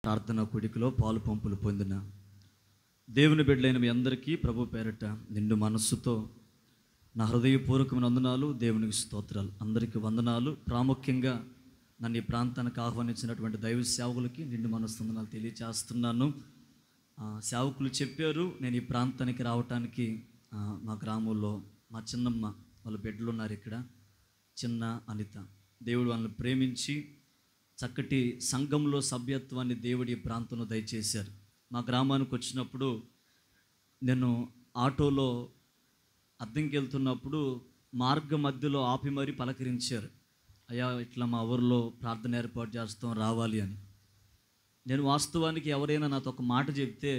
ప్రార్థన కూడికలో పాలు పంపులు పొందిన దేవుని బిడ్డలైన మీ అందరికీ ప్రభు పేరట నిండు మనస్సుతో నా హృదయపూర్వకమైన వందనాలు, దేవునికి స్తోత్రాలు. అందరికీ వందనాలు. ప్రాముఖ్యంగా నన్ను ఈ ప్రాంతానికి ఆహ్వానించినటువంటి దైవ సేవకులకి నిండు మనస్సు వందనాలు తెలియచేస్తున్నాను. సేవకులు చెప్పారు, నేను ఈ ప్రాంతానికి రావటానికి మా గ్రామంలో మా చిన్నమ్మ వాళ్ళ బిడ్డలు ఉన్నారు. ఇక్కడ చిన్న అనిత, దేవుడు వాళ్ళని ప్రేమించి చక్కటి సంఘంలో సభ్యత్వాన్ని దేవుడి ప్రాంతంలో దయచేశారు. మా గ్రామానికి వచ్చినప్పుడు నేను ఆటోలో అద్దెంకి వెళ్తున్నప్పుడు మార్గ మధ్యలో ఆపి మరీ పలకరించారు. అయ్యా, ఇట్లా మా ఊరిలో ప్రార్థన ఏర్పాటు చేస్తాం, రావాలి అని. నేను వాస్తవానికి ఎవరైనా నాతో ఒక మాట చెప్తే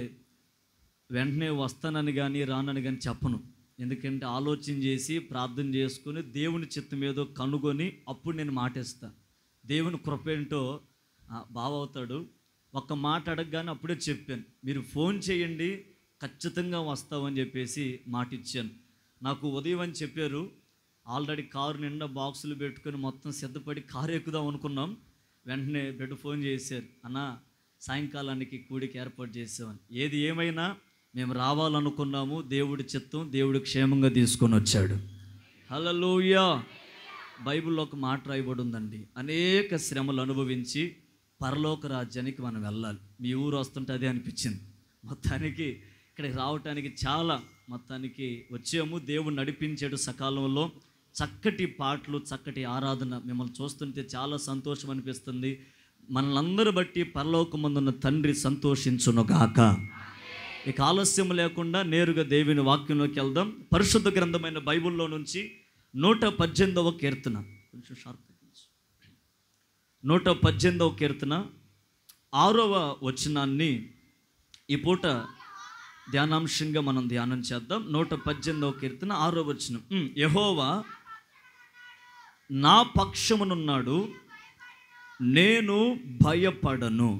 వెంటనే వస్తానని కానీ రానని కానీ చెప్పను. ఎందుకంటే ఆలోచన చేసి ప్రార్థన చేసుకుని దేవుని చిత్తం ఏదో కనుగొని అప్పుడు నేను మాటేస్తాను. దేవుని కృప ఏంటో బావ అవుతాడు. ఒక్క మాట అడగగానే అప్పుడే చెప్పాను, మీరు ఫోన్ చేయండి ఖచ్చితంగా వస్తామని చెప్పేసి మాట ఇచ్చాను. నాకు ఉదయం అని చెప్పారు. ఆల్రెడీ కారు నిండా బాక్సులు పెట్టుకొని మొత్తం సిద్ధపడి కారు ఎక్కుదాం అనుకున్నాం. వెంటనే బిడ్డ ఫోన్ చేశారు, అన్న సాయంకాలానికి కూడికి ఏర్పాటు చేసామని. ఏది ఏమైనా మేము రావాలనుకున్నాము, దేవుడి చిత్తం, దేవుడు క్షేమంగా తీసుకొని వచ్చాడు. హల్లెలూయా. బైబిల్లో ఒక మాట రాయబడి ఉందండి, అనేక శ్రమలు అనుభవించి పరలోక రాజ్యానికి మనం వెళ్ళాలి. మీ ఊరు వస్తుంటే అదే అనిపించింది. మొత్తానికి ఇక్కడికి రావటానికి చాలా మొత్తానికి వచ్చాము. దేవుడు నడిపించాడు సకాలంలో. చక్కటి పాటలు, చక్కటి ఆరాధన, మిమ్మల్ని చూస్తుంటే చాలా సంతోషం అనిపిస్తుంది. మనల్ని బట్టి పరలోకమందున్న తండ్రి సంతోషించునుగాక. ఇక ఆలస్యం లేకుండా నేరుగా దేవుని వాక్యంలోకి వెళ్దాం. పరిశుద్ధ గ్రంథమైన బైబిల్లో నుంచి 118వ కీర్తన, కొంచెం షార్ప్, 118వ కీర్తన 6వ వచనాన్ని ఈ పూట ధ్యానాంశంగా మనం ధ్యానం చేద్దాం. 118వ కీర్తన 6వ వచనం. యెహోవా నా పక్షమునున్నాడు, నేను భయపడను.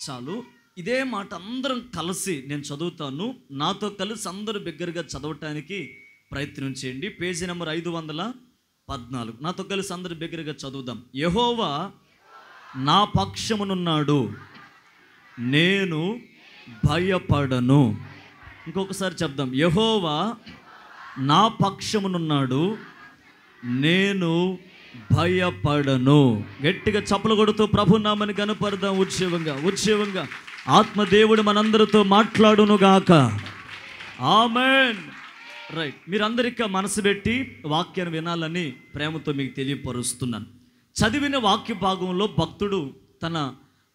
చాలు, ఇదే మాట అందరం కలిసి నేను చదువుతాను. నాతో కలిసి అందరూ బిగ్గరగా చదవటానికి ప్రయత్నం చేయండి. Page number 514. నాతో కలిసి అందరూ బిగ్గరగా చదువుదాం. యెహోవా నా పక్షమునున్నాడు, నేను భయపడను. ఇంకొకసారి చెప్దాం, యెహోవా నా పక్షమునున్నాడు, నేను భయపడను. గట్టిగా చప్పలు కొడుతూ ప్రభు నామని కనపడదాం. ఉత్సవంగా ఆత్మదేవుడు మనందరితో మాట్లాడునుగాక. ఆమేన్. రైట్, మీరందరికీ మనసు పెట్టి వాక్యాన్ని వినాలని ప్రేమతో మీకు తెలియపరుస్తున్నాను. చదివిన వాక్య భాగంలో భక్తుడు తన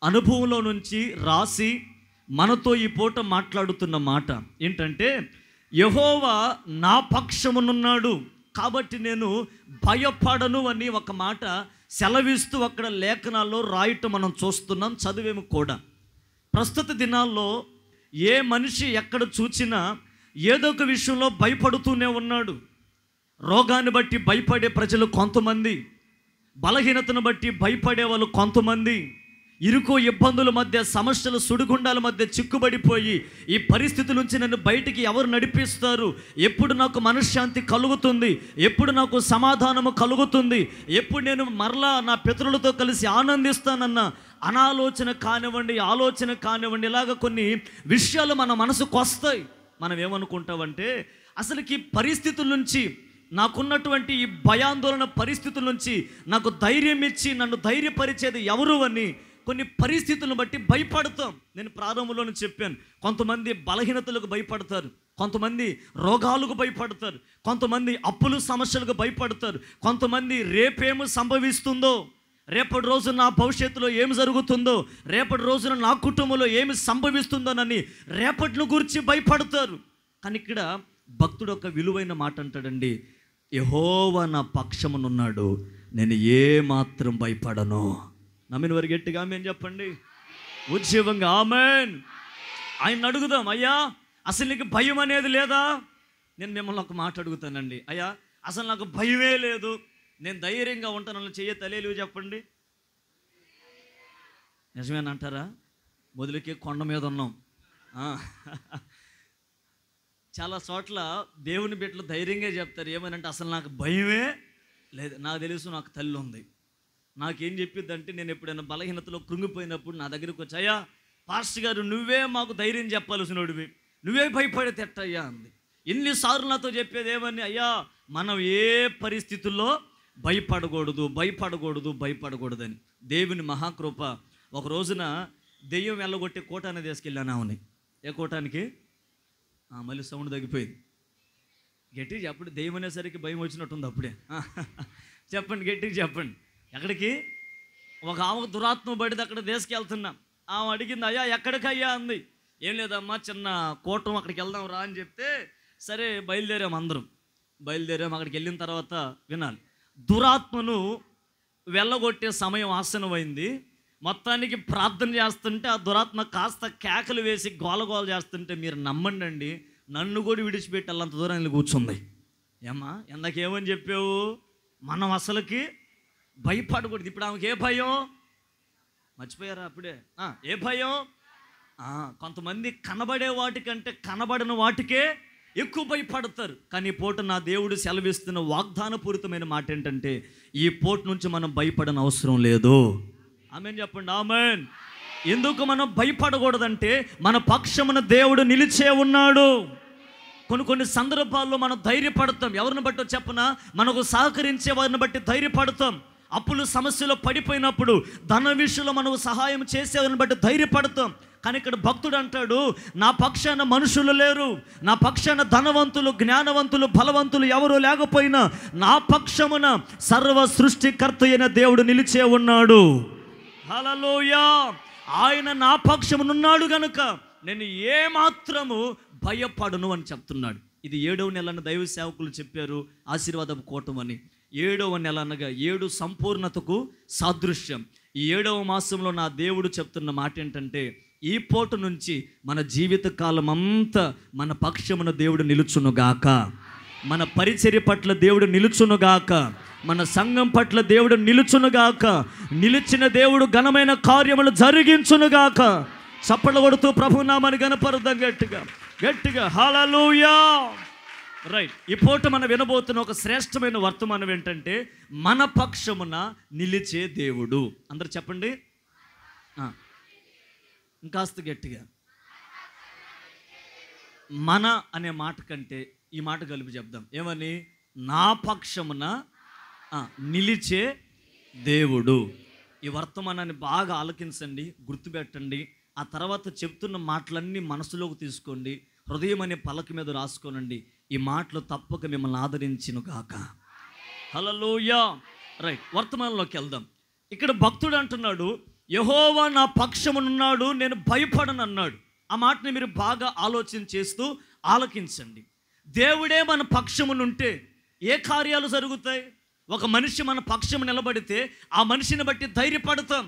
అనుభవంలో నుంచి రాసి మనతో ఈ పూట మాట్లాడుతున్న మాట ఏంటంటే, యెహోవా నా పక్షమునున్నాడు కాబట్టి నేను భయపడను అని ఒక మాట సెలవిస్తూ అక్కడ లేఖనాల్లో రాయటం మనం చూస్తున్నాం, చదివేము కూడా. ప్రస్తుత దినాల్లో ఏ మనిషి ఎక్కడ చూచినా ఏదో ఒక విషయంలో భయపడుతూనే ఉన్నాడు. రోగాన్ని బట్టి భయపడే ప్రజలు కొంతమంది, బలహీనతను బట్టి భయపడే వాళ్ళు కొంతమంది, ఇరుకు ఇబ్బందుల మధ్య, సమస్యల సుడిగుండాల మధ్య చిక్కుబడిపోయి ఈ పరిస్థితి నుంచి నన్ను బయటికి ఎవరు నడిపిస్తారు, ఎప్పుడు నాకు మనశ్శాంతి కలుగుతుంది, ఎప్పుడు నాకు సమాధానము కలుగుతుంది, ఎప్పుడు నేను మరలా నా పితరులతో కలిసి ఆనందిస్తానన్న అనాలోచన కానివ్వండి, ఆలోచన కానివ్వండి, ఇలాగ కొన్ని విషయాలు మన మనసుకు వస్తాయి. మనం ఏమనుకుంటామంటే, అసలుకి పరిస్థితుల నుంచి, నాకున్నటువంటి ఈ భయాందోళన పరిస్థితుల నుంచి నాకు ధైర్యం ఇచ్చి నన్ను ధైర్యపరిచేది ఎవరు అని కొన్ని పరిస్థితులను బట్టి భయపడతాం. నేను ప్రారంభంలోనే చెప్పాను, కొంతమంది బలహీనతలకు భయపడతారు, కొంతమంది రోగాలకు భయపడతారు, కొంతమంది అప్పులు సమస్యలకు భయపడతారు, కొంతమంది రేపేమో సంభవిస్తుందో, రేపటి రోజున నా భవిష్యత్తులో ఏమి జరుగుతుందో, రేపటి రోజున నా కుటుంబంలో ఏమి సంభవిస్తుందోనని రేపటిని గురించి భయపడతారు. కానీ ఇక్కడ భక్తుడు ఒక విలువైన మాట అంటాడండి, యెహోవా నా పక్షమునున్నాడు, నేను ఏ మాత్రం భయపడను. నమ్మిన వారు గట్టిగా ఆమేన్ చెప్పండి. ఉజ్జీవంగా ఆమేన్. ఆయన అడుగుదాం, అయ్యా అసలు నీకు భయం అనేది లేదా? నేను మిమ్మల్ని ఒక మాట అడుగుతానండి, అయ్యా అసలు నాకు భయమే లేదు, నేను ధైర్యంగా ఉంటాను, చెయ్య తలేలు చెప్పండి. నిజమేనంటారా? మొదలుకి కొండ మీద ఉన్నాం. చాలా చోట్ల దేవుని బిడ్డలు ధైర్యంగా చెప్తారు, ఏమనంటే అసలు నాకు భయమే లేదు, నాకు తెలుసు నాకు తల్లి ఉంది, నాకేం చెప్పిద్దంటే, నేను ఎప్పుడైనా బలహీనతలో కృంగిపోయినప్పుడు నా దగ్గరికి వచ్చి, అయ్యా పాస్టర్ గారు నువ్వే మాకు ధైర్యం చెప్పాల్సినోడివి, నువ్వే భయపడే తెట్టయ్యా అంది. ఎన్నిసార్లు నాతో చెప్పేది ఏమని, అయ్యా మనం ఏ పరిస్థితుల్లో భయపడకూడదని. దేవుని మహాకృప. ఒక రోజున దెయ్యం వెళ్ళగొట్టే కోటాన్ని తీసుకెళ్ళాను ఆమెని. ఏ కోటానికి? మళ్ళీ సౌండ్ తగ్గిపోయింది. గట్టిగా చెప్పండి, దెయ్యం అనేసరికి భయం వచ్చినట్టుంది అప్పుడే. చెప్పండి, గట్టిగా చెప్పండి. ఎక్కడికి? ఒక ఆమెకు దురాత్మ పడితే అక్కడ తీసుకెళ్తున్నాం. ఆమె అడిగింది, అయ్యా ఎక్కడికయ్యా అంది. ఏం లేదమ్మా, చిన్న కోటం, అక్కడికి వెళ్దాం రా అని చెప్తే సరే బయలుదేరాం. అక్కడికి వెళ్ళిన తర్వాత వినాలి, దురాత్మను వెళ్ళగొట్టే సమయం ఆసనమైంది. మొత్తానికి ప్రార్థన చేస్తుంటే ఆ దురాత్మ కాస్త కేకలు వేసి గోలగోల చేస్తుంటే మీరు నమ్మండి, నన్ను కూడా విడిచిపెట్టి అల్లంత దూరం వెళ్ళి కూర్చుంది. ఏమ్మా ఎందాకేమని చెప్పావు? మనం అసలుకి భయపడకూడదు. ఇప్పుడు ఆమెకి ఏ భయం? మర్చిపోయారా అప్పుడే? ఏ భయం? కొంతమంది కనబడే వాటికంటే కనబడిన వాటికే ఎక్కువ భయపడతారు. కానీ ఈ పూట నా దేవుడు సెలవిస్తున్న వాగ్దానపూరితమైన మాట ఏంటంటే, ఈ పూట నుంచి మనం భయపడని అవసరం లేదు. ఆమెన్ చెప్పండి, ఆమెన్. ఎందుకు మనం భయపడకూడదంటే, మన పక్షమున దేవుడు నిలిచే ఉన్నాడు. కొన్ని సందర్భాల్లో మనం ధైర్యపడతాం. ఎవరిని బట్టో చెప్పనా? మనకు సహకరించే వారిని బట్టి ధైర్యపడతాం. అప్పులు సమస్యలో పడిపోయినప్పుడు ధన విషయంలో మనకు సహాయం చేసేవారిని బట్టి ధైర్యపడతాం. కానీ ఇక్కడ భక్తుడు అంటాడు, నా పక్షాన మనుషులు లేరు, నా పక్షాన ధనవంతులు, జ్ఞానవంతులు, బలవంతులు ఎవరు లేకపోయినా నా పక్షమున సర్వ సృష్టికర్త అయిన దేవుడు నిలిచే ఉన్నాడు. హల్లెలూయా. ఆయన నా పక్షమునున్నాడు గనుక నేను ఏమాత్రము భయపడను అని చెప్తున్నాడు. ఇది 7వ నెల దైవ సేవకులు చెప్పారు, ఆశీర్వాదపు కూటమని. 7వ నెల అనగా 7 సంపూర్ణతకు సాదృశ్యం. ఈ 7వ మాసంలో నా దేవుడు చెప్తున్న మాట ఏంటంటే, ఈ పూట నుంచి మన జీవిత కాలం అంతా మన పక్షమున దేవుడు నిలుచునుగాక, మన పరిచర్య పట్ల దేవుడు నిలుచునుగాక, మన సంఘం పట్ల దేవుడు నిలుచునుగాక, నిలిచిన దేవుడు ఘనమైన కార్యములు జరిగించునుగాక. చప్పట్లు కొడుతూ ప్రభునామాన్ని గణపరుద్దాం గట్టిగా హల్లెలూయా. రైట్. ఈ పూట మనం వినబోతున్న ఒక శ్రేష్టమైన వర్తమానం ఏంటంటే, మన పక్షమున నిలిచే దేవుడు. అందరు చెప్పండి ఇంకాస్త గట్టిగా. మన అనే మాట కంటే ఈ మాట కలిపి చెప్దాం. ఏమని? నా పక్షమున నిలిచే దేవుడు. ఈ వర్తమానాన్ని బాగా ఆలకించండి, గుర్తుపెట్టండి. ఆ తర్వాత చెప్తున్న మాటలన్నీ మనసులోకి తీసుకోండి, హృదయం అనే పలక మీద రాసుకోనండి. ఈ మాటలు తప్పక మిమ్మల్ని ఆదరించును గాక. హల్లెలూయా. రైట్, వర్తమానంలోకి వెళ్దాం. ఇక్కడ భక్తుడు అంటున్నాడు, యెహోవా నా పక్షమునున్నాడు, నేను భయపడను అన్నాడు. ఆ మాటని మీరు బాగా ఆలోచన చేస్తూ ఆలకించండి. దేవుడే మన పక్షమునుంటే ఏ కార్యాలు జరుగుతాయి? ఒక మనిషి మన పక్షం నిలబడితే ఆ మనిషిని బట్టి ధైర్యపడతాం.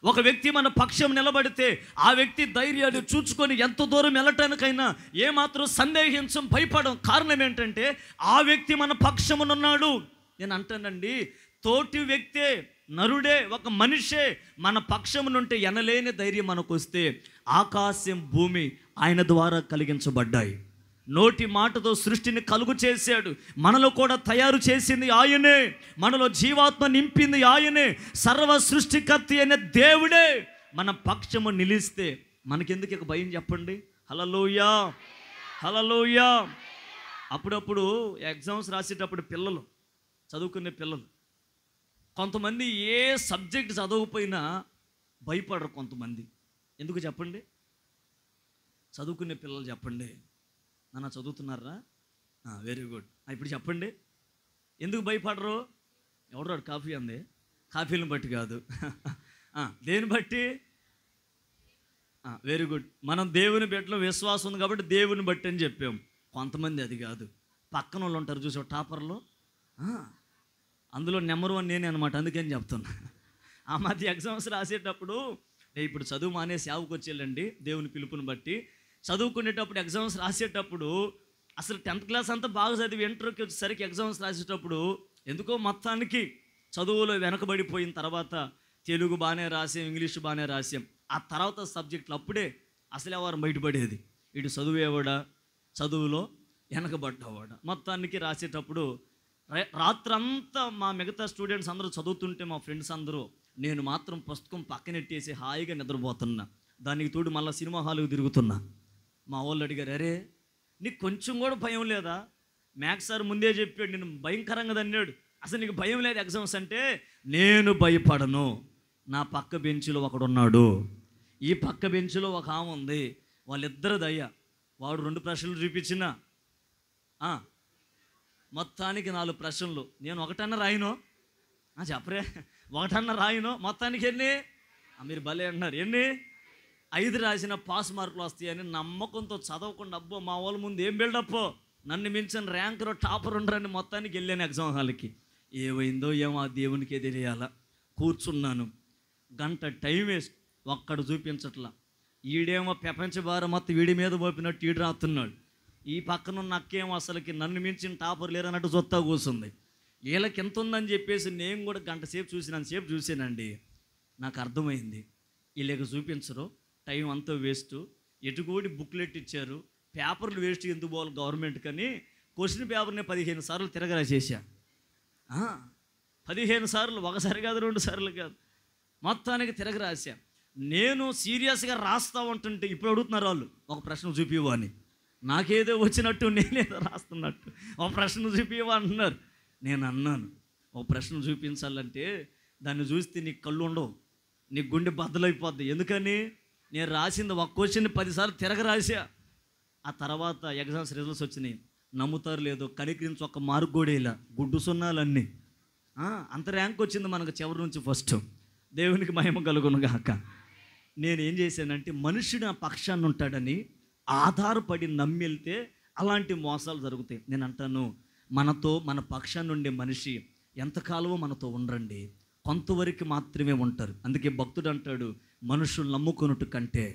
ఒక వ్యక్తి మన పక్షం నిలబడితే ఆ వ్యక్తి ధైర్యాన్ని చూచుకొని ఎంత దూరం వెళ్ళటానికైనా ఏమాత్రం సందేహించం, భయపడం. కారణం ఏంటంటే ఆ వ్యక్తి మన పక్షమునున్నాడు. నేను అంటానండి, తోటి వ్యక్తే, నరుడే, ఒక మనిషే మన పక్షమునుంటే ఎనలేని ధైర్యం మనకు వస్తే, ఆకాశం భూమి ఆయన ద్వారా కలిగించబడ్డాయి. నోటి మాటతో సృష్టిని కలుగు చేశాడు. మనలో కూడా తయారు చేసింది ఆయనే, మనలో జీవాత్మ నింపింది ఆయనే. సర్వ సృష్టికర్త అయిన దేవుడే మన పక్షము నిలిస్తే మనకెందుకు ఇక భయం చెప్పండి? హల్లెలూయా, హల్లెలూయా. అప్పుడప్పుడు ఎగ్జామ్స్ రాసేటప్పుడు పిల్లలు, చదువుకునే పిల్లలు, కొంతమంది ఏ సబ్జెక్ట్ చదవకపోయినా భయపడరు. కొంతమంది ఎందుకు చెప్పండి? చదువుకునే పిల్లలు చెప్పండి. నాన్న చదువుతున్నారా? Very good. ఇప్పుడు చెప్పండి, ఎందుకు భయపడరు? ఎవడో కాఫీ అంది, కాఫీలను బట్టి కాదు, దేని బట్టి? Very good. మనం దేవుని బిడ్డలో విశ్వాసం ఉంది కాబట్టి దేవుని బట్టి అని చెప్పాం. కొంతమంది అది కాదు, పక్కన వాళ్ళు ఉంటారు చూసావు టాపర్లో, అందులో నెంబర్ 1 నేనే అనమాట. అందుకని చెప్తున్నా. ఆ మధ్య ఎగ్జామ్స్ రాసేటప్పుడు, ఇప్పుడు చదువు మానే సేవకు వచ్చేళ్ళండి దేవుని పిలుపుని బట్టి. చదువుకునేటప్పుడు ఎగ్జామ్స్ రాసేటప్పుడు అసలు 10th క్లాస్ అంతా బాగా చదివి ఇంటర్కి వచ్చేసరికి ఎగ్జామ్స్ రాసేటప్పుడు ఎందుకో మొత్తానికి చదువులో వెనకబడిపోయిన తర్వాత తెలుగు బాగానే రాసాం, ఇంగ్లీష్ బాగానే రాసాం. ఆ తర్వాత సబ్జెక్టులు అప్పుడే అసలు ఎవరు బయటపడేది, ఇటు చదువేవాడా, చదువులో వెనకబడ్డవాడా. మొత్తానికి రాసేటప్పుడు రాత్రంతా మా మిగతా స్టూడెంట్స్ అందరూ చదువుతుంటే మా ఫ్రెండ్స్ అందరూ, నేను మాత్రం పుస్తకం పక్కనెట్టేసి హాయిగా నిద్రపోతున్నా. దానికి తోడు మళ్ళీ సినిమా హాల్కి తిరుగుతున్నా. మా వాళ్ళు అడిగారు, అరే నీకు కొంచెం కూడా భయం లేదా? మ్యాథ్స్ సార్ ముందే చెప్పాడు, నేను భయంకరంగా అన్నాడు, అసలు నీకు భయం లేదు ఎగ్జామ్స్ అంటే. నేను భయపడను. నా పక్క బెంచ్లో ఒకడున్నాడు, ఈ పక్క బెంచ్లో ఒక ఆమె ఉంది, వాళ్ళిద్దరు దయ్య. వాడు 2 ప్రశ్నలు చూపించిన మొత్తానికి 4 ప్రశ్నలు. నేను ఒకటన్నా రాయను, చెప్పరే, ఒకటన్నా రాయను. మొత్తానికి ఎన్ని? మీరు భలే అన్నారు, ఎన్ని? 5 రాసిన పాస్ మార్కులు వస్తాయని నమ్మకంతో చదవకుండా, అబ్బో మా వాళ్ళ ముందు ఏం బిల్డప్, నన్ను మించిన ర్యాంకర్ టాపర్ ఉండరని మొత్తానికి వెళ్ళాను ఎగ్జామ్ హాల్కి. ఏమైందో ఏమో ఆ దేవునికే తెలియాల. కూర్చున్నాను, గంట టైం వేస్ట్, ఒక్కడు చూపించట్లా. ఈడేమో ప్రపంచ భారం మొత్తం వీడి మీద పోపినట్టు ఈడు రాస్తున్నాడు. ఈ పక్కనున్న అక్కేమో అసలుకి నన్ను మించిన టాపర్ లేరన్నట్టు జొత్తా కూర్చుంది. వీళ్ళకి ఎంత ఉందని చెప్పేసి నేను కూడా గంట సేపు చూసానండి. నాకు అర్థమైంది, వీళ్ళకి చూపించరు, టైం అంతా వేస్ట్, ఎటుకోటి బుక్లెట్ ఇచ్చారు, పేపర్లు వేస్ట్ ఎందుకు పోవాలి గవర్నమెంట్ కానీ క్వశ్చన్ పేపర్ని 15 సార్లు తిరగరాసేసా. 15 సార్లు, ఒకసారి కాదు 2 సార్లు కాదు, మొత్తానికి తిరగరాసా. నేను సీరియస్గా రాస్తా ఉంటుంటే ఇప్పుడు అడుగుతున్నారు వాళ్ళు, ఒక ప్రశ్న చూపివ్వు అని. నాకేదో వచ్చినట్టు, నేనేదో రాస్తున్నట్టు ఒక ప్రశ్న చూపివ్వు అంటున్నారు. నేను అన్నాను, ఒక ప్రశ్న చూపించాలంటే దాన్ని చూస్తే నీకు కళ్ళు ఉండవు, నీ గుండె బద్దలైపోద్ది. ఎందుకని నేను రాసింది ఒక క్వశ్చన్ 10 సార్లు తిరగరాసా. ఆ తర్వాత ఎగ్జామ్స్ రిజల్ట్స్ వచ్చినాయి. నమ్ముతారు లేదో, కనికరించి ఒక మార్కు కూడా ఇలా, గుడ్డు సున్నాలన్నీ. అంత ర్యాంక్ వచ్చింది మనకు చివరి నుంచి ఫస్ట్. దేవునికి మహిమ కలుగును గాక. నేను ఏం చేశానంటే, మనుషుడు నా పక్షాన్ని ఉంటాడని ఆధారపడి నమ్మి వెళ్తే అలాంటి మోసాలు జరుగుతాయి. నేను అంటాను, మనతో మన పక్షాన్ని ఉండే మనిషి ఎంతకాలమో మనతో ఉండరండి, కొంతవరకు మాత్రమే ఉంటారు. అందుకే భక్తుడు అంటాడు, మనుషులు నమ్ముకొనుట కంటే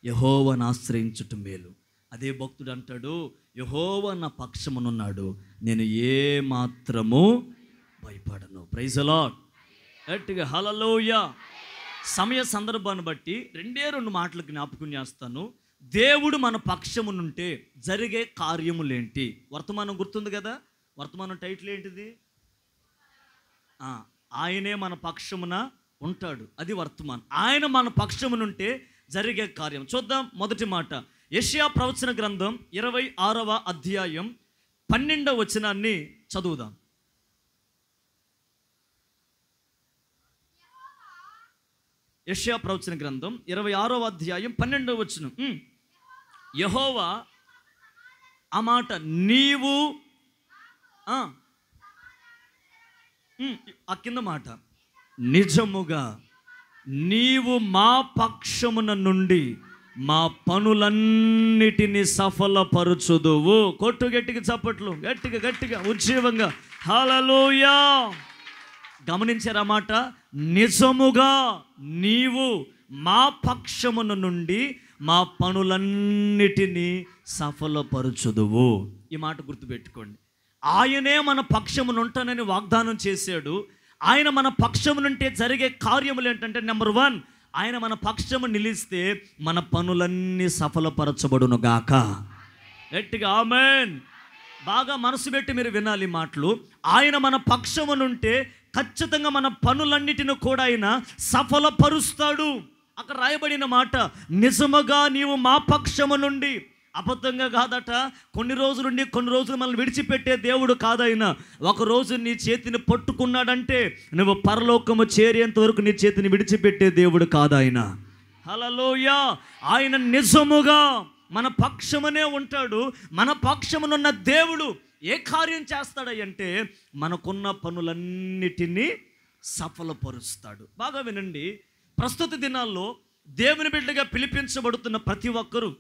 యెహోవాను ఆశ్రయించుట మేలు. అదే భక్తుడు అంటాడు, యెహోవా నా పక్షమునున్నాడు, నేను ఏ మాత్రము భయపడను. Praise the lord. గట్టిగా హల్లెలూయా. సమయ సందర్భాన్ని బట్టి 2 మాటలు జ్ఞాపకం చేస్తాను. దేవుడు మన పక్షమునుంటే జరిగే కార్యములేంటి? వర్తమానం గుర్తుంది కదా, వర్తమానం టైటిల్ ఏంటిది? ఆయనే మన పక్షమున ఉంటాడు, అది వర్తమానం. ఆయన మన పక్షమునుంటే జరిగే కార్యం. చూద్దాం. మొదటి మాట, యెషయా ప్రవచన గ్రంథం 26వ అధ్యాయం 12వ వచనాన్ని చదువుదాం. యెషయా ప్రవచన గ్రంథం 26వ అధ్యాయం 12వ వచనం. యెహోవా, ఆ మాట నీవు, ఆ కింద మాట, నిజముగా నీవు మా పక్షమున నుండి మా పనులన్నిటినీ సఫలపరచుదువు. కొట్టు గట్టిగా చప్పట్లు, గట్టిగా గట్టిగా ఉజ్జీవంగా హల్లెలూయా. గమనించారా మాట? నిజముగా నీవు మా పక్షమున నుండి మా పనులన్నిటినీ సఫలపరచుదువు. ఈ మాట గుర్తుపెట్టుకోండి. ఆయనే మన పక్షమున ఉంటానని వాగ్దానం చేశాడు. ఆయన మన పక్షమునుంటే జరిగే కార్యములు ఏంటంటే, నెంబర్ 1, ఆయన మన పక్షము నిలిస్తే మన పనులన్నీ సఫలపరచబడును గాక. గట్టిగా ఆమేన్. బాగా మనసు పెట్టి మీరు వినాలి మాటలు. ఆయన మన పక్షమునుంటే ఖచ్చితంగా మన పనులన్నిటిని కూడా ఆయన సఫలపరుస్తాడు. అక్కడ రాయబడిన మాట, నిజముగా నీవు మా పక్షము నుండి. అబద్ధంగా కాదట. కొన్ని రోజులుండి కొన్ని రోజులు మనల్ని విడిచిపెట్టే దేవుడు కాదైన. ఒకరోజు నీ చేతిని పట్టుకున్నాడంటే నువ్వు పరలోకము చేరేంత వరకు నీ చేతిని విడిచిపెట్టే దేవుడు కాదాయన. హల్లెలూయా. ఆయన నిజముగా మన పక్షమునే ఉంటాడు. మన పక్షమునున్న దేవుడు ఏ కార్యం చేస్తాడంటే మనకున్న పనులన్నిటినీ సఫలపరుస్తాడు. బాగా వినండి. ప్రస్తుత దినాల్లో దేవుని బిడ్డగా పిలిపించబడుతున్న ప్రతి ఒక్కరూ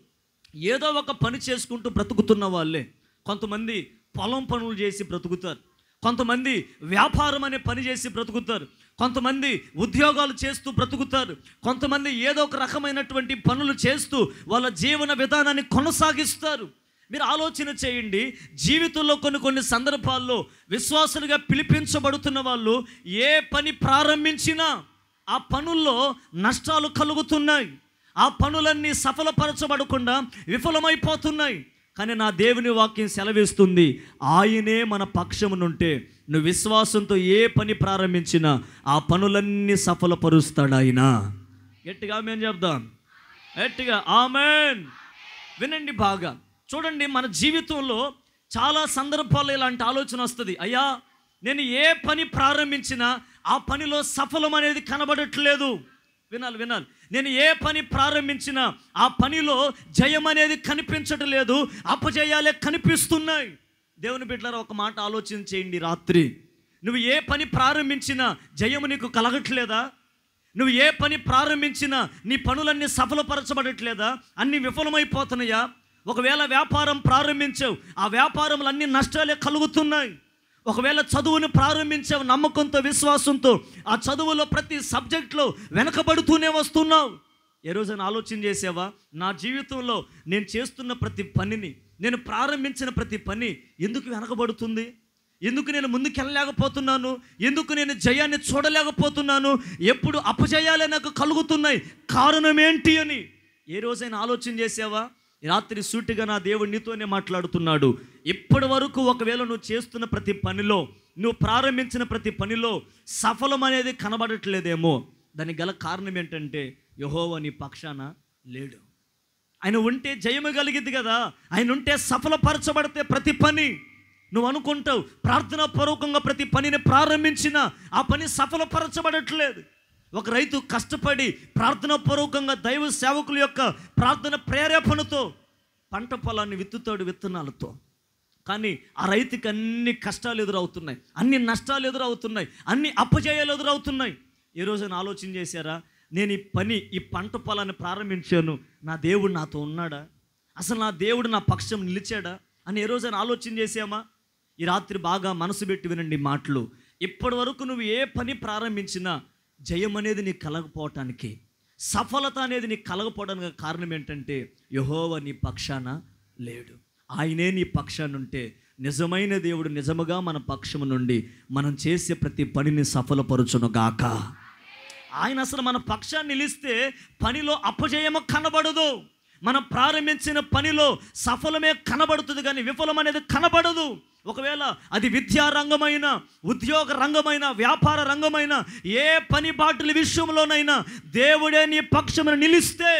ఏదో ఒక పని చేసుకుంటూ బ్రతుకుతున్న వాళ్ళే. కొంతమంది పొలం పనులు చేసి బ్రతుకుతారు, కొంతమంది వ్యాపారం అనే పని చేసి బ్రతుకుతారు, కొంతమంది ఉద్యోగాలు చేస్తూ బ్రతుకుతారు, కొంతమంది ఏదో ఒక రకమైనటువంటి పనులు చేస్తూ వాళ్ళ జీవన విధానాన్ని కొనసాగిస్తారు. మీరు ఆలోచన చేయండి. జీవితంలో కొన్ని సందర్భాల్లో విశ్వాసులుగా పిలిపించబడుతున్న వాళ్ళు ఏ పని ప్రారంభించినా ఆ పనుల్లో నష్టాలు కలుగుతున్నాయి. ఆ పనులన్నీ సఫలపరచబడకుండా విఫలమైపోతున్నాయి. కానీ నా దేవుని వాక్యం సెలవిస్తుంది, ఆయనే మన పక్షమునుంటే నువ్వు విశ్వాసంతో ఏ పని ప్రారంభించినా ఆ పనులన్నీ సఫలపరుస్తాడు ఆయన. గట్టిగా ఆమేన్ చెప్దాం, గట్టిగా ఆమేన్. వినండి బాగా, చూడండి, మన జీవితంలో చాలా సందర్భాల్లో ఇలాంటి ఆలోచన వస్తుంది. అయ్యా, నేను ఏ పని ప్రారంభించినా ఆ పనిలో సఫలం అనేది కనబడట్లేదు. వినాలి, నేను ఏ పని ప్రారంభించినా ఆ పనిలో జయం అనేది కనిపించటం లేదు, అపజయాలే కనిపిస్తున్నాయి. దేవుని బిడ్డలారా, ఒక మాట ఆలోచన చేయండి. రాత్రి నువ్వు ఏ పని ప్రారంభించినా జయము నీకు కలగట్లేదా? నువ్వు ఏ పని ప్రారంభించినా నీ పనులన్నీ సఫలపరచబడట్లేదా? అన్నీ విఫలమైపోతున్నాయా? ఒకవేళ వ్యాపారం ప్రారంభించావు, ఆ వ్యాపారంలో అన్ని నష్టాలే కలుగుతున్నాయి. ఒకవేళ చదువుని ప్రారంభించావు నమ్మకంతో, విశ్వాసంతో, ఆ చదువులో ప్రతి సబ్జెక్ట్లో వెనకబడుతూనే వస్తున్నావు. ఏ రోజైనా ఆలోచన చేసావా, నా జీవితంలో నేను చేస్తున్న ప్రతి పనిని, నేను ప్రారంభించిన ప్రతి పని ఎందుకు వెనకబడుతుంది? ఎందుకు నేను ముందుకెళ్ళలేకపోతున్నాను? ఎందుకు నేను జయాన్ని చూడలేకపోతున్నాను? ఎప్పుడు అపజయాలే నాకు కలుగుతున్నాయి, కారణం ఏంటి అని ఏ రోజైనా ఆలోచన చేసావా? రాత్రి సూటిగా నా దేవుడు నీతోనే మాట్లాడుతున్నాడు. ఇప్పటి వరకు ఒకవేళ నువ్వు చేస్తున్న ప్రతి పనిలో, నువ్వు ప్రారంభించిన ప్రతి పనిలో సఫలం అనేది కనబడట్లేదేమో, దానికి గల కారణం ఏంటంటే యెహోవా నీ పక్షాన లేడు. ఆయన ఉంటే జయము కలిగిద్ది కదా. ఆయన ఉంటే సఫలపరచబడితే ప్రతి పని నువ్వు అనుకుంటావు, ప్రార్థనాపూర్వకంగా ప్రతి పనిని ప్రారంభించినా ఆ పని సఫలపరచబడట్లేదు. ఒక రైతు కష్టపడి ప్రార్థనాపూర్వకంగా దైవ సేవకుల యొక్క ప్రార్థన ప్రేరేపణతో పంట పొలాన్ని విత్తుతాడు విత్తనాలతో. కానీ ఆ రైతుకి అన్ని కష్టాలు ఎదురవుతున్నాయి, అన్ని నష్టాలు ఎదురవుతున్నాయి, అన్ని అపజయాలు ఎదురవుతున్నాయి. ఏ రోజైనా ఆలోచన చేశారా, నేను ఈ పంట పొలాన్ని ప్రారంభించాను, నా దేవుడు నాతో ఉన్నాడా? అసలు నా దేవుడు నా పక్షం నిలిచాడా అని ఏ రోజైనా ఆలోచన చేసామా? ఈ రాత్రి బాగా మనసు పెట్టి వినండి మాటలు. ఇప్పటి వరకు నువ్వు ఏ పని ప్రారంభించినా జయం అనేది నీకు కలగపోవటానికి, సఫలత అనేది నీకు కలగపోవడానికి కారణం ఏంటంటే యెహోవా నీ పక్షాన లేడు. ఆయనే నీ పక్షాన ఉంటే నిజమైన దేవుడు నిజముగా మన పక్షము నుండి మనం చేసే ప్రతి పనిని సఫలపరచును గాక. ఆయన అసలు మన పక్షాన్ని నిలిస్తే పనిలో అపజయము కనబడదు. మనం ప్రారంభించిన పనిలో సఫలమే కనబడుతుంది, కానీ విఫలం అనేది కనబడదు. ఒకవేళ అది విద్యా రంగమైన, ఉద్యోగ రంగమైన, వ్యాపార రంగమైన, ఏ పని బాటల విషయంలోనైనా దేవుడే నీ పక్షమున నిలిస్తే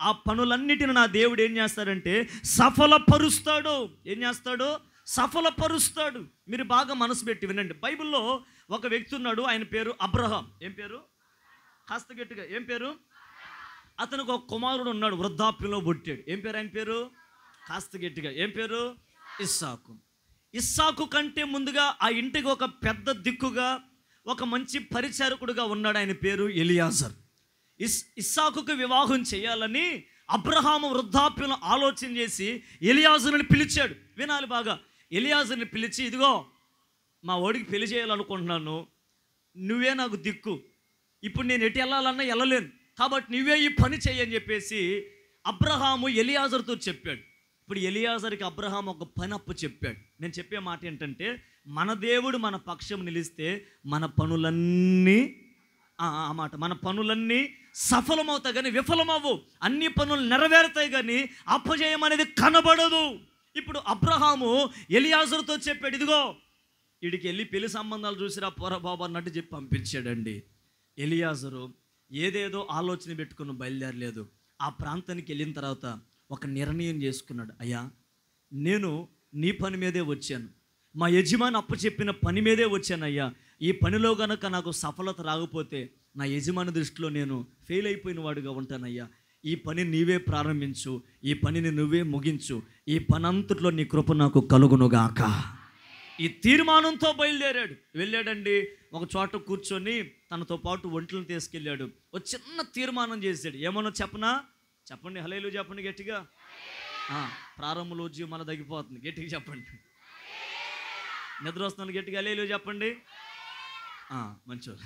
ఆ పనులన్నిటిని నా దేవుడు ఏం చేస్తాడంటే సఫలపరుస్తాడు. ఏం చేస్తాడు? సఫలపరుస్తాడు. మీరు బాగా మనసు పెట్టి వినండి. బైబిల్లో ఒక వ్యక్తి ఉన్నాడు, ఆయన పేరు అబ్రహాం. ఏం పేరు? కాస్త గట్టిగా, ఏం పేరు? అతనికి ఒక కుమారుడు ఉన్నాడు, వృద్ధాప్యంలో పుట్టాడు. ఏం పేరు ఆయన పేరు? కాస్త గట్టిగా, ఏం పేరు? ఇస్సాకు. ఇస్సాకు కంటే ముందుగా ఆ ఇంటికి ఒక పెద్ద దిక్కుగా, ఒక మంచి పరిచారకుడుగా ఉన్నాడు, ఆయన పేరు ఎలియాజర్. ఇస్సాకుకు వివాహం చేయాలని అబ్రహాము వృద్ధాప్యంలో ఆలోచన చేసి ఎలియాజరుని పిలిచాడు. వినాలి బాగా, ఎలియాజరుని పిలిచి, ఇదిగో మా ఓడికి పెళ్లి చేయాలనుకుంటున్నాను, నువ్వే నాకు దిక్కు, ఇప్పుడు నేను ఎటు వెళ్ళాలన్నా వెళ్ళలేను, కాబట్టి నువ్వే ఈ పని చేయని చెప్పేసి అబ్రహాము ఎలియాజరుతో చెప్పాడు. ఇప్పుడు ఎలియాజర్కి అబ్రహాం ఒక పని అప్పు చెప్పాడు. నేను చెప్పే మాట ఏంటంటే, మన దేవుడు మన పక్షం నిలిస్తే మన పనులన్నీ మన పనులన్నీ సఫలమవుతాయి కానీ విఫలమవు. అన్ని పనులు నెరవేరుతాయి కానీ అపజయం అనేది కనబడదు. ఇప్పుడు అబ్రహాము ఎలియాజరుతో చెప్పాడు, ఇదిగో వీడికి వెళ్ళి పెళ్లి సంబంధాలు చూసిరా పోరా బాబు అన్నట్టు చెప్పి పంపించాడండి. ఎలియాజరు ఏదేదో ఆలోచన పెట్టుకుని బయలుదేరలేదు. ఆ ప్రాంతానికి వెళ్ళిన తర్వాత ఒక నిర్ణయం చేసుకున్నాడు. అయ్యా, నేను నీ పని మీదే వచ్చాను, మా యజమాని అప్పు చెప్పిన పని మీదే వచ్చాను. అయ్యా, ఈ పనిలో కనుక నాకు సఫలత రాకపోతే నా యజమాని దృష్టిలో నేను ఫెయిల్ అయిపోయిన వాడిగా ఉంటానయ్యా. ఈ పని నీవే ప్రారంభించు, ఈ పనిని నువ్వే ముగించు, ఈ పనంతట్లో నీ కృప నాకు కలుగునుగాక. ఈ తీర్మానంతో బయలుదేరాడు. వెళ్ళాడండి, ఒక చోట కూర్చొని తనతో పాటు ఒంట్లను తీసుకెళ్ళాడు. ఒక చిన్న తీర్మానం చేశాడు. ఏమన్నా చెప్పండి, హల్లెలూయా చెప్పండి గట్టిగా. ప్రారంభంలో మన తగ్గిపోతుంది, గట్టిగా చెప్పండి. నిద్ర వస్తుంది, గట్టిగా హల్లెలూయా చెప్పండి. మంచోరు,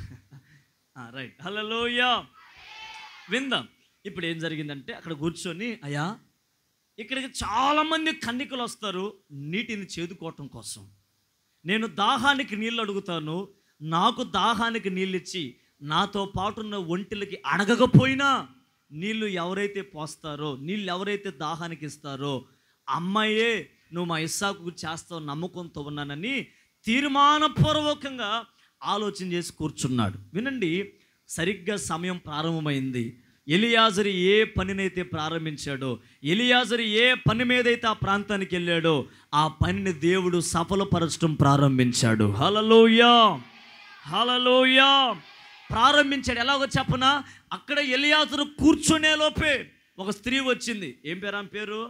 రైట్, హల్లెలూయా. విందాం. ఇప్పుడు ఏం జరిగిందంటే, అక్కడ కూర్చొని, అయ్యా, ఇక్కడికి చాలామంది కన్నికలు వస్తారు నీటిని చేదుకోవటం కోసం. నేను దాహానికి నీళ్ళు అడుగుతాను, నాకు దాహానికి నీళ్ళు ఇచ్చి నాతో పాటున్న ఒంటిలకి అడగకపోయినా నీళ్ళు ఎవరైతే పోస్తారో, నీళ్ళు ఎవరైతే దాహానికి ఇస్తారో అమ్మాయే నువ్వు మా ఇస్సాకు చేస్తావు నమ్మకంతో ఉన్నానని తీర్మానపూర్వకంగా ఆలోచన చేసి కూర్చున్నాడు. వినండి, సరిగ్గా సమయం ప్రారంభమైంది. ఎలియాజరు ఏ పనినైతే ప్రారంభించాడో, ఎలియాజరు ఏ పని మీదైతే ఆ ప్రాంతానికి వెళ్ళాడో, ఆ పనిని దేవుడు సఫలపరచడం ప్రారంభించాడు. హల్లెలూయా, హల్లెలూయా. ప్రారంభించాడు. ఎలాగో చెప్పనా, అక్కడ ఎలియాజరు కూర్చునే లోపే ఒక స్త్రీ వచ్చింది. ఏం పేరు ఆమె పేరు?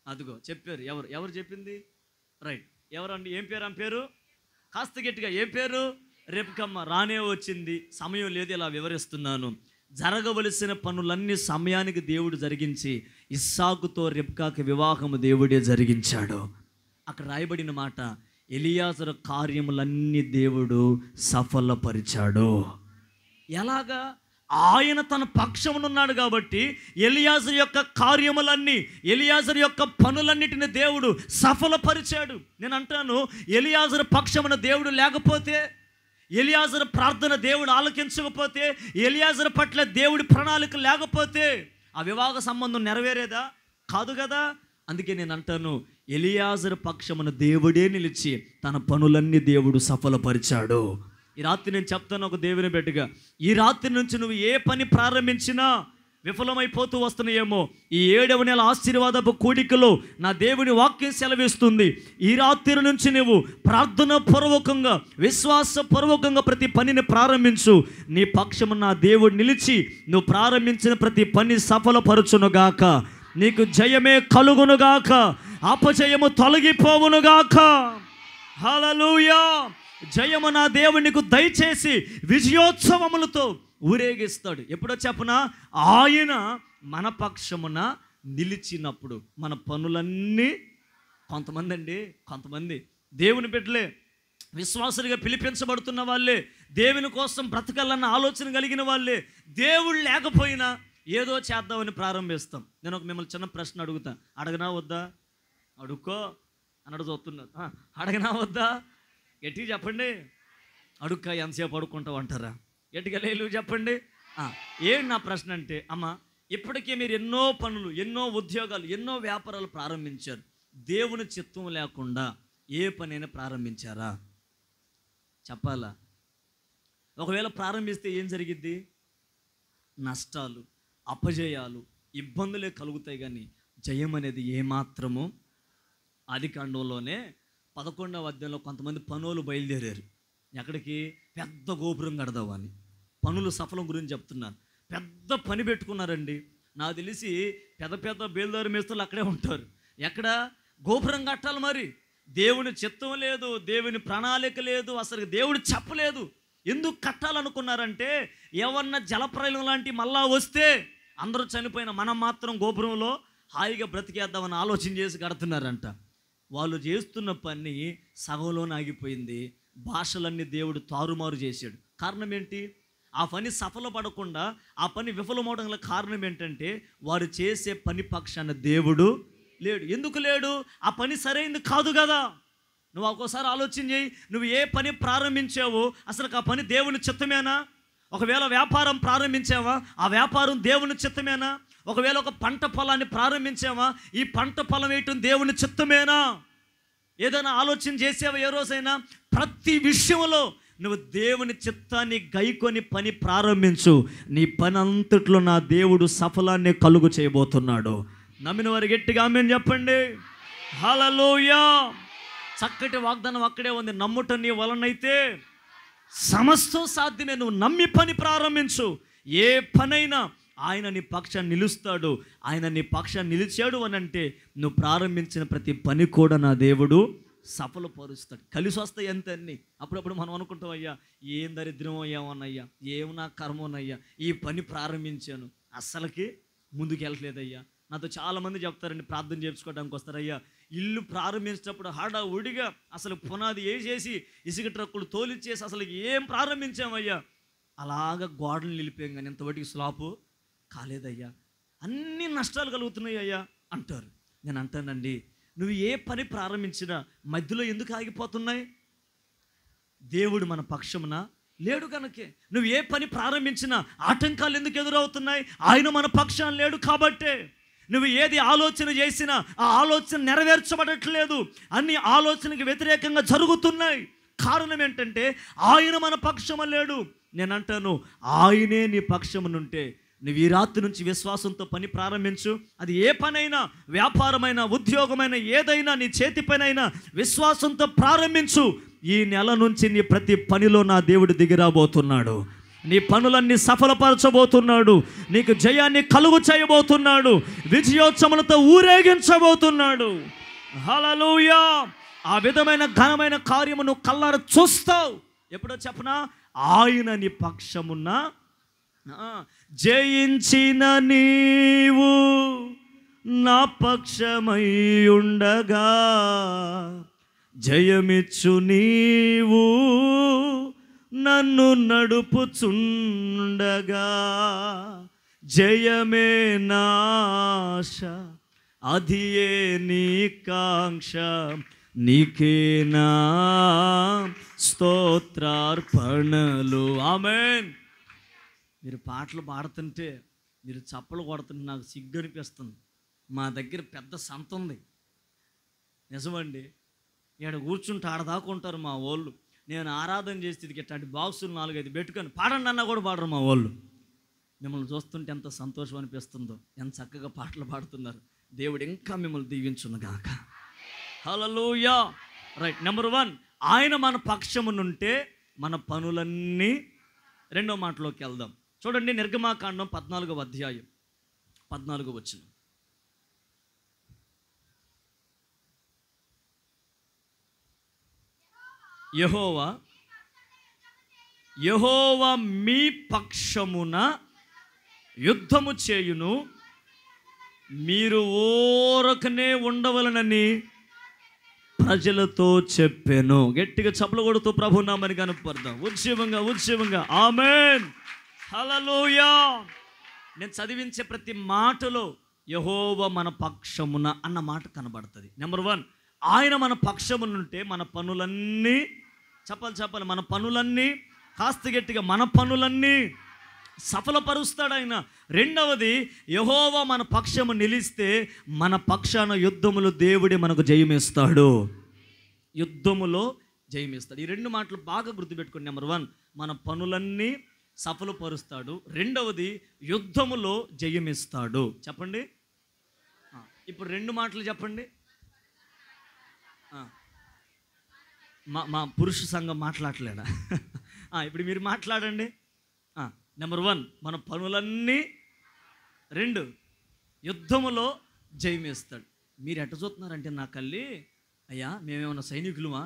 అదిగో చెప్పారు. ఎవరు చెప్పింది? రైట్, ఎవరండి? ఏం పేరు ఆమె పేరు? కాస్త గట్టిగా, ఏం పేరు? రెబ్కమ్మ. రానే వచ్చింది. సమయం లేదు, ఇలా వివరిస్తున్నాను. జరగవలసిన పనులన్నీ సమయానికి దేవుడు జరిగించి ఇస్సాకుతో రెబ్కాకి వివాహము దేవుడే జరిగించాడు. అక్కడ రాయబడిన మాట, ఎలియాజరు కార్యములన్నీ దేవుడు సఫలపరిచాడు. ఎలాగా? ఆయన తన పక్షమునున్నాడు కాబట్టి ఎలియాజరు యొక్క కార్యములన్నీ, ఎలియాజరు యొక్క పనులన్నిటిని దేవుడు సఫలపరిచాడు. నేను అంటాను, ఎలియాజరు పక్షమున దేవుడు లేకపోతే, ఎలియాజరు ప్రార్థన దేవుడు ఆలకించకపోతే, ఎలియాజరు పట్ల దేవుడి ప్రణాళిక లేకపోతే ఆ వివాహ సంబంధం నెరవేరేదా? కాదు కదా. అందుకే నేను అంటాను, ఎలియాజరు పక్షమున దేవుడే నిలిచి తన పనులన్నీ దేవుడు సఫలపరిచాడు. ఈ రాత్రి నేను చెప్తాను ఒక దేవుని బిడ్డగా, ఈ రాత్రి నుంచి నువ్వు ఏ పని ప్రారంభించినా విఫలమైపోతూ వస్తున్నాయేమో, ఈ 7వ నెల ఆశీర్వాదపు కూడికలో నా దేవుని వాక్యం సెలవిస్తుంది, ఈ రాత్రి నుంచి నువ్వు ప్రార్థన పూర్వకంగా, విశ్వాసపూర్వకంగా ప్రతి పనిని ప్రారంభించు. నీ పక్షము నా దేవుడు నిలిచి నువ్వు ప్రారంభించిన ప్రతి పని సఫలపరచునుగాక. నీకు జయమే కలుగునుగాక, అపజయము తొలగిపోవునుగాక. హల్లెలూయా. జయము నా దేవుడు నీకు దయచేసి విజయోత్సవములతో ఊరేగిస్తాడు. ఎప్పుడో చెప్పనా, ఆయన మన పక్షమున నిలిచినప్పుడు మన పనులన్నీ, కొంతమంది దేవుని బిడ్డలే, విశ్వాసులుగా పిలిపించబడుతున్న వాళ్ళే, దేవుని కోసం బ్రతకాలన్న ఆలోచన కలిగిన వాళ్ళే, దేవుడు లేకపోయినా ఏదో చేద్దామని ప్రారంభిస్తాం. నేను ఒక మిమ్మల్ని చిన్న ప్రశ్న అడుగుతా, అడగనా వద్దా? అడుక్కో అన్నట్టు చూస్తున్నారు. అడగనా వద్దా? గట్టిగా చెప్పండి. అడుక్క ఎంతసేపు అడుక్కుంటావు అంటారా? గట్టిగా లేదు చెప్పండి. ఏం నా ప్రశ్న అంటే, అమ్మ, ఇప్పటికే మీరు ఎన్నో పనులు, ఎన్నో ఉద్యోగాలు, ఎన్నో వ్యాపారాలు ప్రారంభించారు. దేవుని చిత్తం లేకుండా ఏ పనైనా ప్రారంభించారా? చెప్పాలా? ఒకవేళ ప్రారంభిస్తే ఏం జరిగిద్ది? నష్టాలు, అపజయాలు, ఇబ్బందులే కలుగుతాయి, కానీ జయం అనేది ఏమాత్రము. ఆదికాండంలోనే 11వ అధ్యాయంలో కొంతమంది పనులు బయలుదేరారు. ఎక్కడికి? పెద్ద గోపురం కడదామని. పనులు సఫలం గురించి చెప్తున్నాను. పెద్ద పని పెట్టుకున్నారండి. నాకు తెలిసి పెద్ద బేల్దారు మేస్తులు అక్కడే ఉంటారు. ఎక్కడ? గోపురం కట్టాలి. మరి దేవుని చిత్తం లేదు, దేవుని ప్రణాళిక లేదు, అసలు దేవుడు చెప్పలేదు. ఎందుకు కట్టాలనుకున్నారంటే, ఏమన్నా జలప్రలయం లాంటి మళ్ళా వస్తే అందరూ చనిపోయిన మనం మాత్రం గోపురంలో హాయిగా బ్రతికేద్దామని ఆలోచన చేసి కడుతున్నారంట. వాళ్ళు చేస్తున్న పని సగంలోనే ఆగిపోయింది. భాషలన్నీ దేవుడు తారుమారు చేశాడు. కారణం ఏంటి? ఆ పని సఫలపడకుండా, ఆ పని విఫలమవడం గల కారణం ఏంటంటే, వారు చేసే పని పక్షాన దేవుడు లేడు. ఎందుకు లేడు? ఆ పని సరైనది కాదు కదా. నువ్వు ఒక్కోసారి ఆలోచన చేయి, నువ్వు ఏ పని ప్రారంభించావో అసలు ఆ పని దేవుని చిత్తమేనా? ఒకవేళ వ్యాపారం ప్రారంభించావా, ఆ వ్యాపారం దేవుని చిత్తమేనా? ఒకవేళ ఒక పంట పొలాన్ని ప్రారంభించావా, ఈ పంట పొలం వేయటం దేవుని చిత్తమేనా? ఏదైనా ఆలోచన చేసావా ఏ రోజైనా? ప్రతి విషయంలో నువ్వు దేవుని చిత్తాన్ని గైకొని పని ప్రారంభించు. నీ పని అంతట్లో నా దేవుడు సఫలాన్ని కలుగు చేయబోతున్నాడు. నమ్మిన వారు గట్టిగా ఆమేన్ చెప్పండి. హల్లెలూయా. చక్కటి వాగ్దానం అక్కడే ఉంది. నమ్ముట నీ వలనైతే సమస్తం సాధ్యమే. నువ్వు నమ్మి పని ప్రారంభించు. ఏ పనైనా ఆయన నీ పక్షాన్ని నిలుస్తాడు. ఆయన నీ పక్షాన్ని నిలిచాడు అని అంటే నువ్వు ప్రారంభించిన ప్రతి పని కూడా నా దేవుడు సఫలపరుస్తాడు. కలిసి వస్తాయి అంతే అన్నీ. అప్పుడప్పుడు మనం అనుకుంటాం, అయ్యా ఏం దరిద్రమో ఏమోనయ్యా, ఏం నా కర్మోనయ్యా, ఈ పని ప్రారంభించాను అస్సలకి ముందుకు వెళ్ళట్లేదయ్యా. నాతో చాలామంది చెప్తారండి, ప్రార్థన చేసుకోవడానికి వస్తారయ్యా, ఇల్లు ప్రారంభించేటప్పుడు హడావుడిగా అసలు పునాది వేసేసి ఇసుక ట్రక్కులు తోలిచ్చేసి అసలు ఏం ప్రారంభించామయ్యా, అలాగ గోడలు నిలిపాం కానీ ఇంతవరకు స్లాపు కాలేదయ్యా, అన్ని నష్టాలు కలుగుతున్నాయి అయ్యా అంటారు. నేను అంటానండి, నువ్వు ఏ పని ప్రారంభించినా మధ్యలో ఎందుకు ఆగిపోతున్నాయి? దేవుడు మన పక్షమున లేడు కనుకే. నువ్వు ఏ పని ప్రారంభించినా ఆటంకాలు ఎందుకు ఎదురవుతున్నాయి? ఆయన మన పక్షాన లేడు కాబట్టే. నువ్వు ఏది ఆలోచన చేసినా ఆ ఆలోచన నెరవేర్చబడట్లేదు. అన్ని ఆలోచనకి వ్యతిరేకంగా జరుగుతున్నాయి. కారణం ఏంటంటే ఆయన మన పక్షము లేడు. నేను అంటాను, ఆయనే నీ పక్షమునుంటే నువ్వు ఈ రాత్రి నుంచి విశ్వాసంతో పని ప్రారంభించు. అది ఏ పనైనా, వ్యాపారమైనా, ఉద్యోగమైనా, ఏదైనా నీ చేతి పనైనా విశ్వాసంతో ప్రారంభించు. ఈ నెల నుంచి నీ ప్రతి పనిలో నా దేవుడు దిగిరాబోతున్నాడు. నీ పనులన్నీ సఫలపరచబోతున్నాడు. నీకు జయాన్ని కలుగు చేయబోతున్నాడు. విజయోత్సవములతో ఊరేగించబోతున్నాడు. హల్లెలూయా. ఆ విధమైన ఘనమైన కార్యము నువ్వు కళ్ళారా చూస్తావు. ఎప్పుడో చెప్పనా, ఆయన నీ పక్షమున్న జయించిన నీవు నా పక్షమై ఉండగా, జయమిచ్చు నీవు నన్ను నడుపుచుండగా, జయమే నాశ అదియే నీ కాంక్ష, నీకేనా స్తోత్రార్పణలు. ఆమేన్. మీరు పాటలు పాడుతుంటే, మీరు చప్పలు కొడుతుంటే నాకు సిగ్గు అనిపిస్తుంది. మా దగ్గర పెద్ద సంత ఉంది, నిజమండి. ఇక్కడ కూర్చుంటే ఆడదాకుంటారు మా వాళ్ళు. నేను ఆరాధన చేస్తే ఇట్లాంటి బాక్సులు 4-5 పెట్టుకొని పాడండి అన్నా కూడా పాడరు మా వాళ్ళు. మిమ్మల్ని చూస్తుంటే ఎంత సంతోషం అనిపిస్తుందో, ఎంత చక్కగా పాటలు పాడుతున్నారు. దేవుడు ఇంకా మిమ్మల్ని దీవించును గాక. హల్లెలూయా. రైట్. నెంబర్ 1, ఆయన మన పక్షమునుంటే మన పనులన్నీ. రెండో మాటలోకి వెళ్దాం. చూడండి, నిర్గమాకాండం 14వ అధ్యాయం 14వ వచనం. యెహోవా మీ పక్షమున యుద్ధము చేయును, మీరు ఊరకనే ఉండవలనని ప్రజలతో చెప్పాను. గట్టిగా చప్పలు కొడుతూ ప్రభు నామని కనపడదాం. ఉత్సవంగా ఆమేన్. హల్లెలూయా. నేను చదివించే ప్రతి మాటలో యెహోవా మన పక్షమున అన్న మాట కనబడుతుంది. నెంబర్ 1, ఆయన మన పక్షమునుంటే మన పనులన్నీ, చెప్పాలి, మన పనులన్నీ, కాస్త గట్టిగా, మన పనులన్నీ సఫలపరుస్తాడు ఆయన. రెండవది, యెహోవా మన పక్షము నిలిస్తే మన పక్షాన యుద్ధములు దేవుడే మనకు జయమిస్తాడు. యుద్ధములో జయమిస్తాడు. ఈ రెండు మాటలు బాగా గుర్తుపెట్టుకోండి. నెంబర్ 1, మన పనులన్నీ సఫలపరుస్తాడు. రెండవది, యుద్ధములో జయమిస్తాడు. చెప్పండి. ఇప్పుడు 2 మాటలు చెప్పండి. మా పురుష సంఘం మాట్లాడలేడా? ఇప్పుడు మీరు మాట్లాడండి. నెంబర్ 1, మన పనులన్నీ. 2, యుద్ధములో జయమిస్తాడు. మీరు ఎట్ట చూస్తున్నారంటే, నా కళ్ళి, అయ్యా మేమేమన్నా సైనికులమా,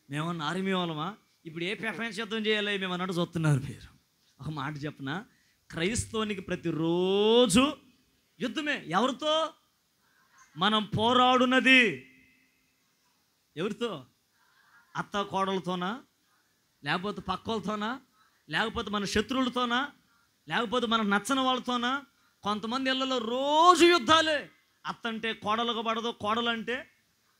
మేమన్నా ఆర్మీ వాళ్ళమా, ఇప్పుడు ఏ ప్రపంచ యుద్ధం చేయాలి మేము అన్నట్టు చూస్తున్నారు మీరు. ఒక మాట చెప్పనా, క్రైస్తవునికి ప్రతిరోజు యుద్ధమే. ఎవరితో మనం పోరాడున్నది? ఎవరితో? అత్త కోడలతోనా, లేకపోతే పక్కోళ్ళతోనా, లేకపోతే మన శత్రువులతోనా, లేకపోతే మనకు నచ్చని వాళ్ళతోనా? కొంతమంది ఇళ్ళలో రోజు యుద్ధాలే. అత్త అంటే కోడలకు పడదు, కోడలంటే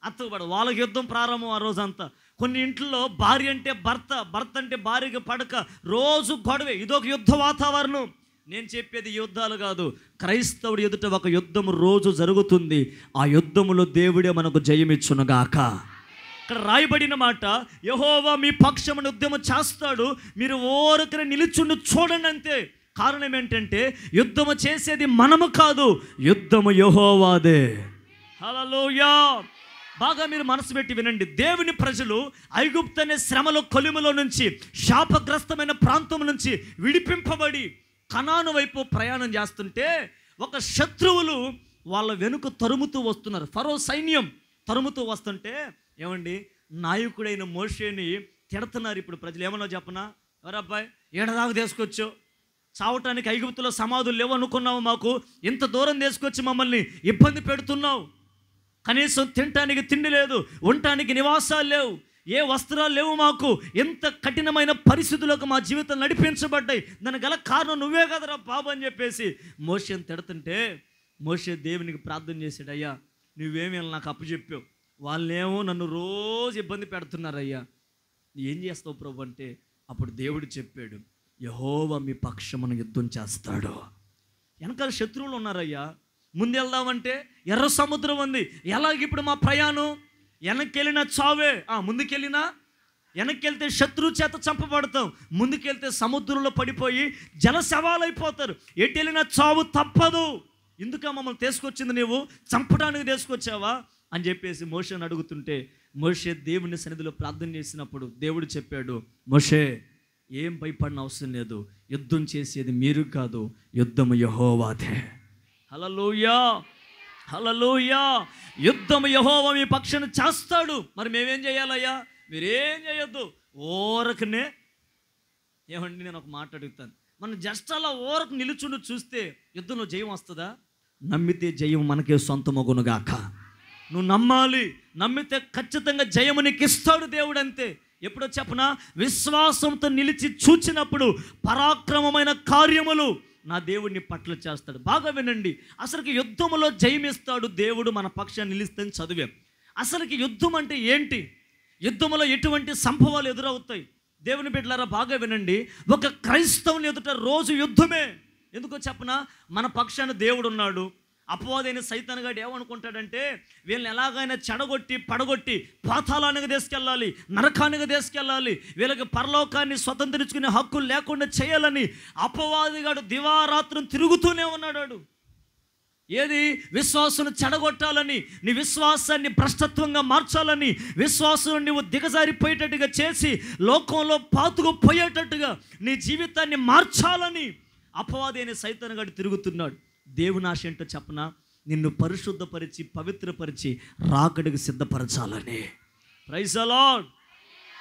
అత్తకు పడదు. వాళ్ళకి యుద్ధం ప్రారంభం ఆ రోజంతా. కొన్ని ఇంట్లో భార్య అంటే భర్త, భర్త అంటే భార్యకి పడక, రోజు గొడవే. ఇదొక యుద్ధ వాతావరణం. నేను చెప్పేది యుద్ధాలు కాదు, క్రైస్తవుడి ఎదుట ఒక యుద్ధం రోజు జరుగుతుంది. ఆ యుద్ధములో దేవుడే మనకు జయమిచ్చునుగాక. ఇక్కడ రాయబడిన మాట, యెహోవా మీ పక్షమున యుద్ధము చేస్తాడు, మీరు ఓరకనే నిలుచుండి చూడండి అంతే. కారణం ఏంటంటే, యుద్ధము చేసేది మనము కాదు, యుద్ధము యెహోవాదే. హల్లెలూయా. బాగా మీరు మనసు పెట్టి వినండి. దేవుని ప్రజలు ఐగుప్తు అనే శ్రమలో, కొలిములో నుంచి, శాపగ్రస్తమైన ప్రాంతం నుంచి విడిపింపబడి కనాను వైపు ప్రయాణం చేస్తుంటే, ఒక శత్రువులు వాళ్ళ వెనుక తరుముతూ వస్తున్నారు. ఫరో సైన్యం తరుముతూ వస్తుంటే, ఏమండి, నాయకుడైన మోషేని తిడుతున్నారు. ఇప్పుడు ప్రజలు ఏమన్నా చెప్పనా, ఎవరబ్బాయి ఏడదాకా తీసుకొచ్చావు, చావటానికి ఐగుప్తులో సమాధులు లేవు అనుకున్నావు, మాకు ఇంత దూరం తీసుకొచ్చి మమ్మల్ని ఇబ్బంది పెడుతున్నావు, కనీసం తినటానికి తిండి లేదు, ఉండటానికి నివాసాలు లేవు, ఏ వస్త్రాలు లేవు, మాకు ఎంత కఠినమైన పరిస్థితులకు మా జీవితం నడిపించబడ్డాయి, దానికి గల కారణం నువ్వే కదరా బాబు అని చెప్పేసి మోషేని తిడుతుంటే, మోషే దేవునికి ప్రార్థన చేశాడు, అయ్యా నువ్వేమీ నాకు అప్పచెప్పావు, వాళ్ళేమో నన్ను రోజు ఇబ్బంది పెడుతున్నారయ్యా, ఏం చేస్తావు ప్రభు అంటే, అప్పుడు దేవుడు చెప్పాడు, యెహోవా మీ పక్షమున యుద్ధం చేస్తాడు. వెనకాల శత్రువులు ఉన్నారయ్యా, ముందు వెళ్దామంటే ఎర్ర సముద్రం ఉంది. ఎలాగ ఇప్పుడు మా ప్రయాణం? వెనక్కి వెళ్ళినా చావే, ముందుకెళ్ళినా వెనక్కి వెళ్తే శత్రువు చేత చంపబడతాం, ముందుకెళ్తే సముద్రంలో పడిపోయి జల శవాలైపోతారు. ఎటు వెళ్ళినా చావు తప్పదు. ఎందుక మమ్మల్ని తీసుకొచ్చింది? నీవు చంపడానికి తీసుకొచ్చావా అని చెప్పేసి మోషేని అడుగుతుంటే, మోషే దేవుని సన్నిధిలో ప్రార్థన చేసినప్పుడు దేవుడు చెప్పాడు, మోషే ఏం భయపడిన అవసరం లేదు, యుద్ధం చేసేది మీరు కాదు, యుద్ధము యెహోవాదే. హల్లెలూయా, హల్లెలూయా. యుద్ధము యెహోవా మీ పక్షాన చేస్తాడు. మరి మేమేం చేయాలయ్యా? మీరేం చేయొద్దు, ఓరకనే. ఏమండి, నేను ఒక మాట అడుగుతాను, మనం జస్ట్ అలా ఓరకు నిలుచుండి చూస్తే యుద్ధంలో జయం వస్తుందా? నమ్మితే జయం మనకే సొంతమగునుగాక. నువ్వు నమ్మాలి, నమ్మితే ఖచ్చితంగా జయము నీకు ఇస్తాడు దేవుడు, అంతే. ఎప్పుడో చెప్పనా? విశ్వాసంతో నిలిచి చూచినప్పుడు పరాక్రమమైన కార్యములు నా దేవుడిని పట్ల చేస్తాడు. బాగా వినండి, అసలుకి యుద్ధములో జయమిస్తాడు దేవుడు మన పక్షాన్ని నిలుస్తాను చదివాం. అసలుకి యుద్ధం అంటే ఏంటి? యుద్ధములో ఎటువంటి సంభవాలు ఎదురవుతాయి? దేవుని బిడ్డలారా బాగా వినండి, ఒక క్రైస్తవుని ఎదుట రోజు యుద్ధమే. ఎందుకో చెప్పనా? మన పక్షాన దేవుడు ఉన్నాడు. అపవాదైన సైతానుగాడు ఏమనుకుంటాడంటే, వీళ్ళని ఎలాగైనా చెడగొట్టి పడగొట్టి పాతాళానికి తీసుకెళ్ళాలి, నరకానికి తీసుకెళ్ళాలి, వీళ్ళకి పరలోకాన్ని స్వతంత్రించుకునే హక్కు లేకుండా చేయాలని అపవాదిగాడు దివారాత్రం తిరుగుతూనే ఉన్నాడు. ఏది? విశ్వాసాన్ని చెడగొట్టాలని, నీ విశ్వాసాన్ని భ్రష్టత్వంగా మార్చాలని, విశ్వాసం నువ్వు దిగజారిపోయేటట్టుగా చేసి లోకంలో పాతుకుపోయేటట్టుగా నీ జీవితాన్ని మార్చాలని అపవాది అనే సైతానుగాడు తిరుగుతున్నాడు. దేవుని ఆశ ఏంటో చెప్పనా? నిన్ను పరిశుద్ధపరిచి పవిత్రపరిచి రాకడికి సిద్ధపరచాలని. Praise the Lord.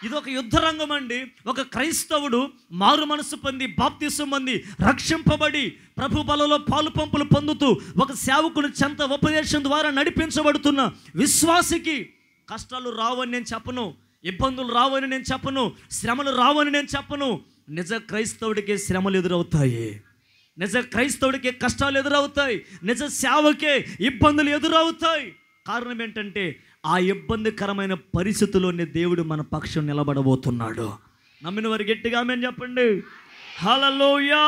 ఇది ఒక యుద్ధ రంగం అండి. ఒక క్రైస్తవుడు మారు మనసు పొంది బాప్తిసం పొంది రక్షింపబడి ప్రభు బలలో పాలు పంపులు పొందుతూ ఒక సేవకుని చెంత ఉపదేశం ద్వారా నడిపించబడుతున్న విశ్వాసికి కష్టాలు రావని నేను చెప్పను, ఇబ్బందులు రావని నేను చెప్పను, శ్రమలు రావని నేను చెప్పను. నిజ క్రైస్తవుడికే శ్రమలు ఎదురవుతాయి, నిజ క్రైస్తవుడికే కష్టాలు ఎదురవుతాయి, నిజ సేవకే ఇబ్బందులు ఎదురవుతాయి. కారణం ఏంటంటే ఆ ఇబ్బందికరమైన పరిస్థితుల్లోనే దేవుడు మన పక్షం నిలబడబోతున్నాడు. నమ్మిన వారు గట్టిగా ఆమేన్ చెప్పండి. హల్లెలూయా.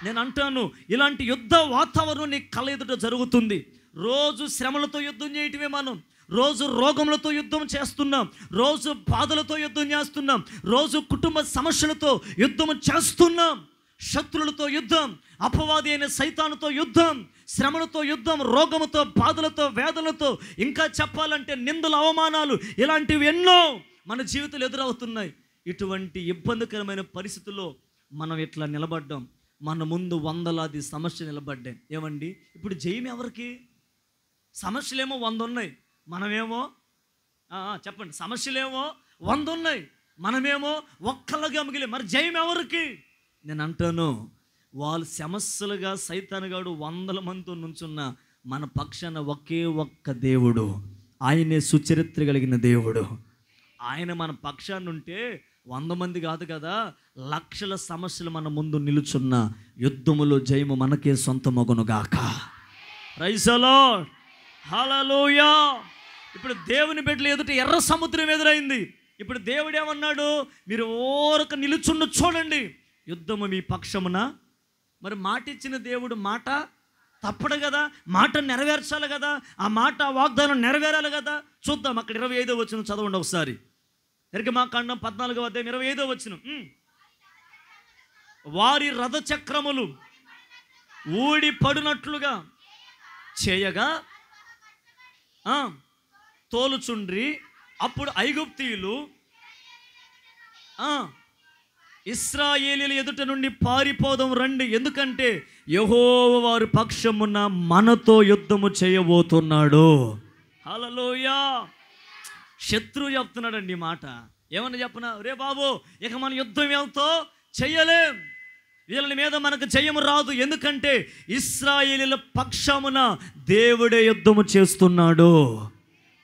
నేను అంటాను, ఇలాంటి యుద్ధ వాతావరణం నీ కళ్ళ ఎదుట జరుగుతుంది. రోజు శ్రమలతో యుద్ధం చేయటమే మనం, రోజు రోగములతో యుద్ధం చేస్తున్నాం, రోజు బాధలతో యుద్ధం చేస్తున్నాం, రోజు కుటుంబ సమస్యలతో యుద్ధం చేస్తున్నాం, శత్రులతో యుద్ధం, అపవాది అయిన సైతానుతో యుద్ధం, శ్రమలతో యుద్ధం, రోగముతో, బాధలతో, వేదనలతో, ఇంకా చెప్పాలంటే నిందలు, అవమానాలు, ఇలాంటివి ఎన్నో మన జీవితాలు ఎదురవుతున్నాయి. ఇటువంటి ఇబ్బందికరమైన పరిస్థితుల్లో మనం ఇట్లా నిలబడ్డాం. మన ముందు వందలాది సమస్యలు నిలబడ్డాయి. ఏమండి, ఇప్పుడు జయం ఎవరికి? సమస్యలేమో 100 ఉన్నాయి, మనమేమో చెప్పండి, సమస్యలేమో 100 ఉన్నాయి, మనమేమో ఒక్కళ్ళగా మిగిలి. మరి జయం ఎవరికి? నేను అంటాను, వాళ్ళు సమస్యలుగా సైతానుగాడు 100 మందితో నుంచున్న మన పక్షాన ఒకే ఒక్క దేవుడు, ఆయనే సుచరిత్ర కలిగిన దేవుడు. ఆయన మన పక్షాన్ని ఉంటే 100 మంది కాదు కదా, లక్షల సమస్యలు మన ముందు నిలుచున్న యుద్ధములో జయము మనకే సొంతమగునుగాక. Praise the Lord. హల్లెలూయా. ఇప్పుడు దేవుని బిడ్డల ఎదుట ఎర్ర సముద్రం ఎదురైంది. ఇప్పుడు దేవుడు ఏమన్నాడు? మీరు ఓరక నిలుచుండు చూడండి, యుద్ధము మీ పక్షమున. మరి మాట ఇచ్చిన దేవుడు మాట తప్పడు కదా, మాట నెరవేర్చాలి కదా, ఆ మాట వాగ్దానం నెరవేరాలి కదా. చూద్దాం, అక్కడ 25వ వచనం చదవండి ఒకసారి. నిర్గమాకాండం 14వ అధ్యాయం 25వ వచనం. వారి రథచక్రములు ఊడి పడినట్లుగా చేయగా తోలుచుండ్రి. అప్పుడు ఐగుప్తీయులు ఇశ్రాయేలీయుల ఎదుట నుండి పారిపోదాం రండి, ఎందుకంటే యెహోవా వారి పక్షమున మనతో యుద్ధము చేయబోతున్నాడు. హల్లెలూయా. శత్రువు చెప్తున్నాడండి ఈ మాట. ఏమన్నా చెప్పనా? రే బాబు, ఇక మన యుద్ధం ఏమితో చెయ్యలేం, వీళ్ళ మీద మనకు జయము రాదు, ఎందుకంటే ఇశ్రాయేలీయుల పక్షమున దేవుడే యుద్ధము చేస్తున్నాడు.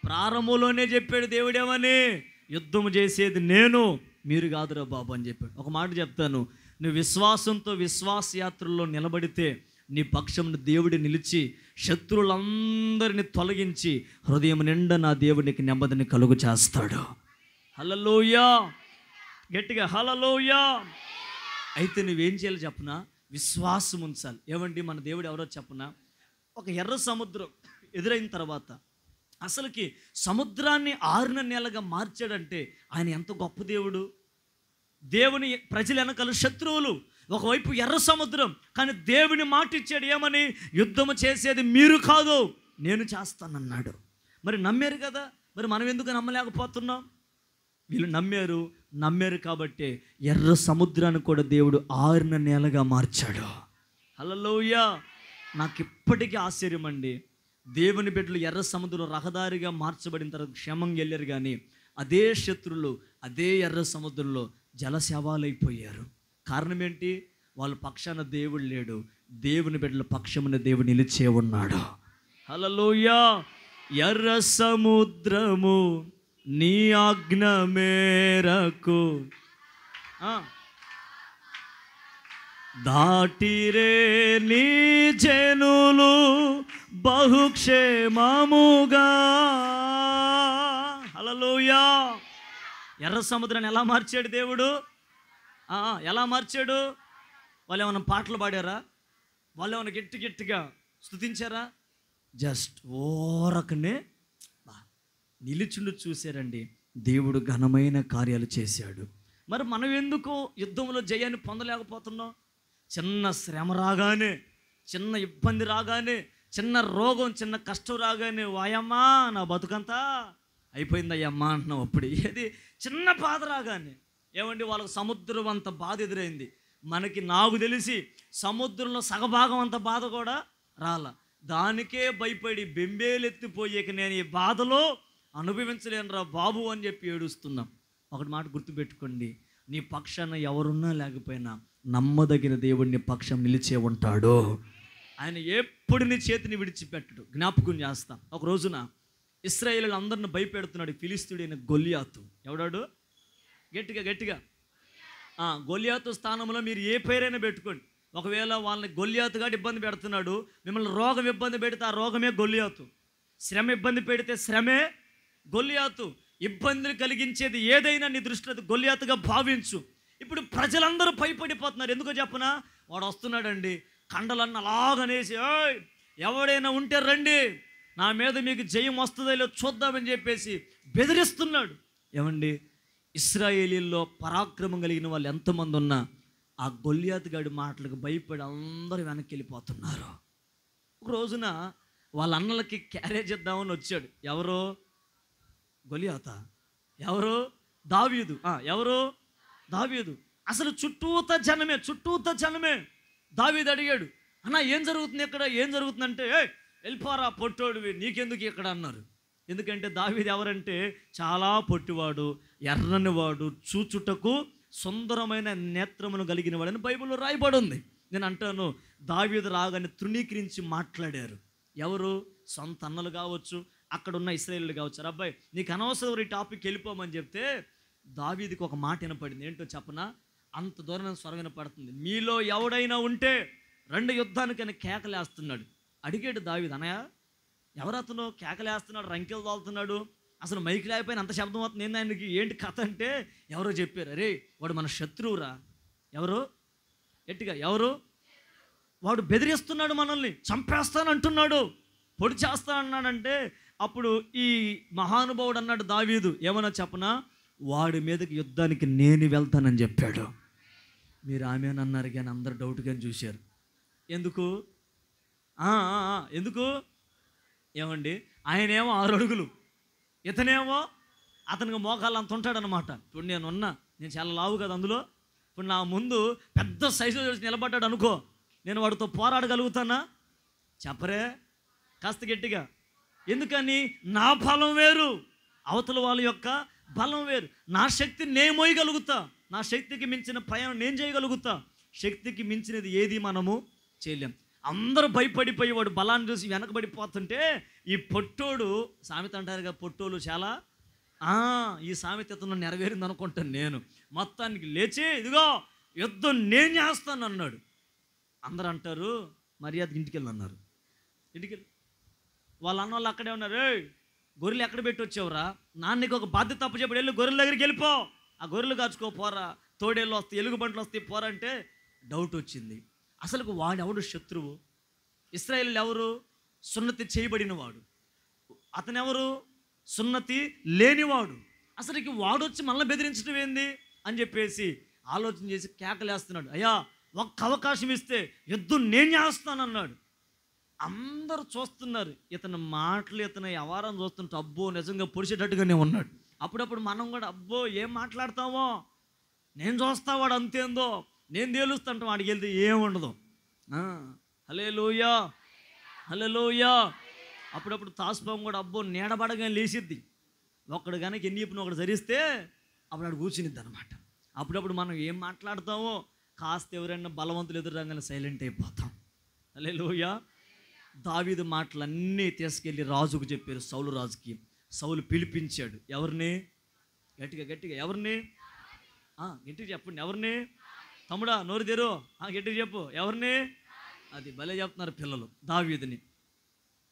ప్రారంభంలోనే చెప్పాడు దేవుడేమని, యుద్ధము చేసేది నేను, మీరు కాదురా బాబు అని చెప్పాడు. ఒక మాట చెప్తాను, నువ్వు విశ్వాసంతో విశ్వాస యాత్రల్లో నిలబడితే నీ పక్షంను దేవుడి నిలిచి శత్రువులందరినీ తొలగించి హృదయం నిండా నా దేవునికి నెమ్మదిని కలుగు చేస్తాడు. హల్లెలూయా. గట్టిగా హల్లెలూయా. అయితే నువ్వేం చేయాలి చెప్పనా? విశ్వాసం ఉంచాలి. ఏమండి, మన దేవుడు ఎవరో చెప్పనా? ఒక ఎర్ర సముద్రం ఎదురైన తర్వాత అసలుకి సముద్రాన్ని ఆరిన నేలగా మార్చాడంటే ఆయన ఎంత గొప్ప దేవుడు. దేవుని ప్రజలు వెనకాల శత్రువులు, ఒకవైపు ఎర్ర సముద్రం, కానీ దేవుని మాట ఇచ్చాడు ఏమని? యుద్ధము చేసేది మీరు కాదు, నేను చేస్తానన్నాడు. మరి నమ్మారు కదా, మరి మనం ఎందుకు నమ్మలేకపోతున్నాం? వీళ్ళు నమ్మారు కాబట్టి ఎర్ర సముద్రాన్ని కూడా దేవుడు ఆరిన నేలగా మార్చాడు. హల్లెలూయా. నాకు ఇప్పటికీ ఆశ్చర్యం అండి, దేవుని బిడ్డలు ఎర్ర సముద్రం రహదారిగా మార్చబడిన తర్వాత క్షేమంగా వెళ్ళారు, కానీ అదే శత్రులు అదే ఎర్ర సముద్రంలో జలశవాలైపోయారు. కారణం ఏంటి? వాళ్ళ పక్షాన దేవుడు లేడు, దేవుని బిడ్డల పక్షమున దేవుడు నిలిచే ఉన్నాడు. హల్లెలూయా. ఎర్ర సముద్రము నీ ఆజ్ఞ మేరకు దాటిరే నీ జనులు బహుక్షేమముగా. హల్లెలూయా. ఎర్ర సముద్రాన్ని ఎలా మార్చాడు దేవుడు? ఎలా మార్చాడు? వాళ్ళు ఏమైనా పాటలు పాడారా? వాళ్ళు ఏమైనా గట్టిగా స్తుతించారా? జస్ట్ ఓరకనే నిలుచుండు చూశారండి. దేవుడు ఘనమైన కార్యాలు చేశాడు. మరి మనం ఎందుకు యుద్ధంలో జయాన్ని పొందలేకపోతున్నాం? చిన్న శ్రమ రాగానే, చిన్న ఇబ్బంది రాగానే, చిన్న రోగం, చిన్న కష్టం రాగానే వాయమ్మా నా బతుకంతా అయిపోయిందయ్యమ్మా అంటున్నాం. అప్పుడు ఏది చిన్న బాధ రాగానే ఏమండి, వాళ్ళకు సముద్రం అంత బాధ ఎదురైంది. మనకి నాకు తెలిసి సముద్రంలో సగభాగం అంత బాధ కూడా రాల. దానికే భయపడి బెంబేలెత్తిపోయేక నేను ఈ బాధలో అనుభవించలేనురా బాబు అని చెప్పి ఏడుస్తున్నాం. ఒకటి మాట గుర్తుపెట్టుకోండి, నీ పక్షాన ఎవరున్నా లేకపోయినా నమ్మదగిన దేవుడిని పక్షం నిలిచే ఉంటాడు. ఆయన ఎప్పుడు నీ చేతిని విడిచిపెట్టడు. జ్ఞాపకం చేస్తాం, ఒక రోజున ఇశ్రాయేలీయులు అందరిని భయపెడుతున్నాడు ఫిలిష్తీయుడైన గొల్లియాతు. ఎవడాడు? గట్టిగా గొల్లియాతు స్థానంలో మీరు ఏ పేరైనా పెట్టుకోండి. ఒకవేళ వాళ్ళని గొల్లియాతుగా ఇబ్బంది పెడుతున్నాడు, మిమ్మల్ని రోగం ఇబ్బంది పెడితే ఆ రోగమే గొల్లియాతు, శ్రమ ఇబ్బంది పెడితే శ్రమే గొల్లియాతు. ఇబ్బందులు కలిగించేది ఏదైనా నీ దృష్టిలో గొల్లియాతుగా భావించు. ఇప్పుడు ప్రజలందరూ భయపడిపోతున్నారు. ఎందుకో చెప్పనా? వాడు వస్తున్నాడండి, కండలన్న అలాగనేసి ఎవడైనా ఉంటే రండి, నా మీద మీకు జయం వస్తుందో లేదో చూద్దామని చెప్పేసి బెదిరిస్తున్నాడు. ఏమండి, ఇశ్రాయేలీల్లో పరాక్రమం కలిగిన వాళ్ళు ఎంతమంది ఉన్నా ఆ గొల్లియాతు గాడి మాటలకు భయపడి అందరూ వెనక్కి వెళ్ళిపోతున్నారు. ఒక రోజున వాళ్ళ అన్నలకి క్యారేజ్ ఇద్దామని వచ్చాడు. ఎవరో? గొల్లియాత. ఎవరు? దావీదు. ఎవరు? దావీదు. అసలు చుట్టూత జనమే. దావీదు అడిగాడు, అన్న ఏం జరుగుతుంది ఇక్కడ? ఏం జరుగుతుందంటే వెళ్ళిపోరా పొట్టోడివి, నీకెందుకు ఇక్కడ అన్నారు. ఎందుకంటే దావీదు ఎవరంటే చాలా పొట్టివాడు, ఎర్రనివాడు, చూచుటకు సుందరమైన నేత్రమును కలిగిన వాడని బైబిల్లో రాయబడి ఉంది. నేను అంటాను, దావీదు రాగానే తృణీకరించి మాట్లాడారు. ఎవరు? సొంత అన్నలు కావచ్చు, అక్కడ ఉన్న ఇశ్రాయేలీయులు కావచ్చు. అబ్బాయి నీకు అనవసరం ఈ టాపిక్ వెళ్ళిపోమని చెప్తే దావీదుకి ఒక మాట వినపడింది. ఏంటో చెప్పనా? అంత దూరం స్వరం వినపడుతుంది. మీలో ఎవడైనా ఉంటే రెండు యుద్ధానికని కేకలేస్తున్నాడు. అడిగాడు దావీదు, అన్నయ్య ఎవరు అతను? కేకలేస్తున్నాడు, రంకెలు తోలుతున్నాడు, అసలు మైకి లేకపోయినా అంత శబ్దం అవుతుంది, నేను ఆయనకి ఏంటి కథ అంటే ఎవరో చెప్పారు, అరే వాడు మన శత్రువురా. ఎవరు? గట్టిగా ఎవరు? వాడు బెదిరిస్తున్నాడు, మనల్ని చంపేస్తానంటున్నాడు, పొడి చేస్తానన్నాడంటే అప్పుడు ఈ మహానుభావుడు అన్నాడు దావీదు, ఏమన్నా చెప్పనా, వాడి మీదకి యుద్ధానికి నేను వెళ్తానని చెప్పాడు. మీరు ఆమెనన్నారు కానీ అందరు డౌట్గా చూశారు. ఎందుకు? ఏమండి, ఆయనేమో 6 అడుగులు, ఇతనేమో అతనికి మోకాళ్ళు అంత ఉంటాడనమాట. ఇప్పుడు నేను చాలా లావు కదా, అందులో ఇప్పుడు నా ముందు పెద్ద సైజు నిలబడ్డాడు అనుకో, నేను వాడితో పోరాడగలుగుతానా? చెప్పరే కాస్త గట్టిగా. ఎందుకని? నా బలం వేరు, అవతల వాళ్ళ యొక్క బలం వేరు. నా శక్తిని నేను మోయగలుగుతా, నా శక్తికి మించిన ప్రయాణం నేను చేయగలుగుతా. శక్తికి మించినది ఏది మనము చేయలేం. అందరూ భయపడిపోయి వాడు బలాన్ని చూసి వెనకబడిపోతుంటే ఈ పొట్టోడు, సామెత అంటారు కదా పొట్టోలు చాలా, ఈ సామెతను నెరవేరింది అనుకుంటాను నేను. మొత్తానికి లేచి ఇదిగో యుద్ధం నేను చేస్తాను అన్నాడు. అందరూ అంటారు మర్యాద ఇంటికి వెళ్ళి అన్నారు. ఇంటికెళ్ళి వాళ్ళ అన్న వాళ్ళు అక్కడే ఉన్నారు. గొర్రెలు ఎక్కడ పెట్టి వచ్చావురా? నాన్నకి ఒక బాధ్యత తప్పు చెప్పాడు, వెళ్ళి గొర్రెల దగ్గరికి వెళ్ళిపో, ఆ గొర్రెలు కాచుకో పోరా, తోడేళ్ళు వస్తాయి, ఎలుగుబంట్లు వస్తాయి పోరా అంటే డౌట్ వచ్చింది. అసలు వాడెవడు శత్రువు? ఇశ్రాయేలీయులు ఎవరు? సున్నతి చేయబడినవాడు. అతనెవరు? సున్నతి లేనివాడు. అసలుకి వాడొచ్చి మనల్ని బెదిరించడం ఏంది అని చెప్పేసి ఆలోచన చేసి కేకలేస్తున్నాడు. అయ్యా, ఒక్క అవకాశం ఇస్తే యుద్ధం నేను చేస్తానన్నాడు. అందరూ చూస్తున్నారు, ఇతని మాటలు, ఇతని వ్యవహారం చూస్తుంటే అబ్బో నిజంగా పొడిచేటట్టుగానే ఉన్నాడు. అప్పుడప్పుడు మనం కూడా అబ్బో ఏం మాట్లాడతావో, నేను చూస్తా వాడు అంతేందో, నేను తేలుస్తుంటాం, వాడికి వెళ్తే ఏముండదు. హల్లెలూయా, హల్లెలూయా. అప్పుడప్పుడు తాసుపాము కూడా అబ్బో నీడబడగానే లేచిద్ది. ఒకడు కనుక ఎన్నిపుని ఒకడు ధరిస్తే అప్పుడు ఆడు కూర్చునిద్ది అనమాట. అప్పుడప్పుడు మనం ఏం మాట్లాడతామో కాస్త ఎవరైనా బలవంతులు ఎదురుగానే సైలెంట్ అయిపోతాం. హల్లెలూయా. దావీదు మాటలన్నీ తీసుకెళ్ళి రాజుకు చెప్పారు, సౌలు రాజుకి. సౌలు పిలిపించాడు. ఎవరిని? గట్టిగా గట్టిగా ఎవరిని? గట్టిగా చెప్పండి. ఎవరిని? తమ్ముడా నోరు తెరు, గట్టిగా చెప్పు. ఎవరిని? అది భలే చెప్తున్నారు పిల్లలు. దావీదుని.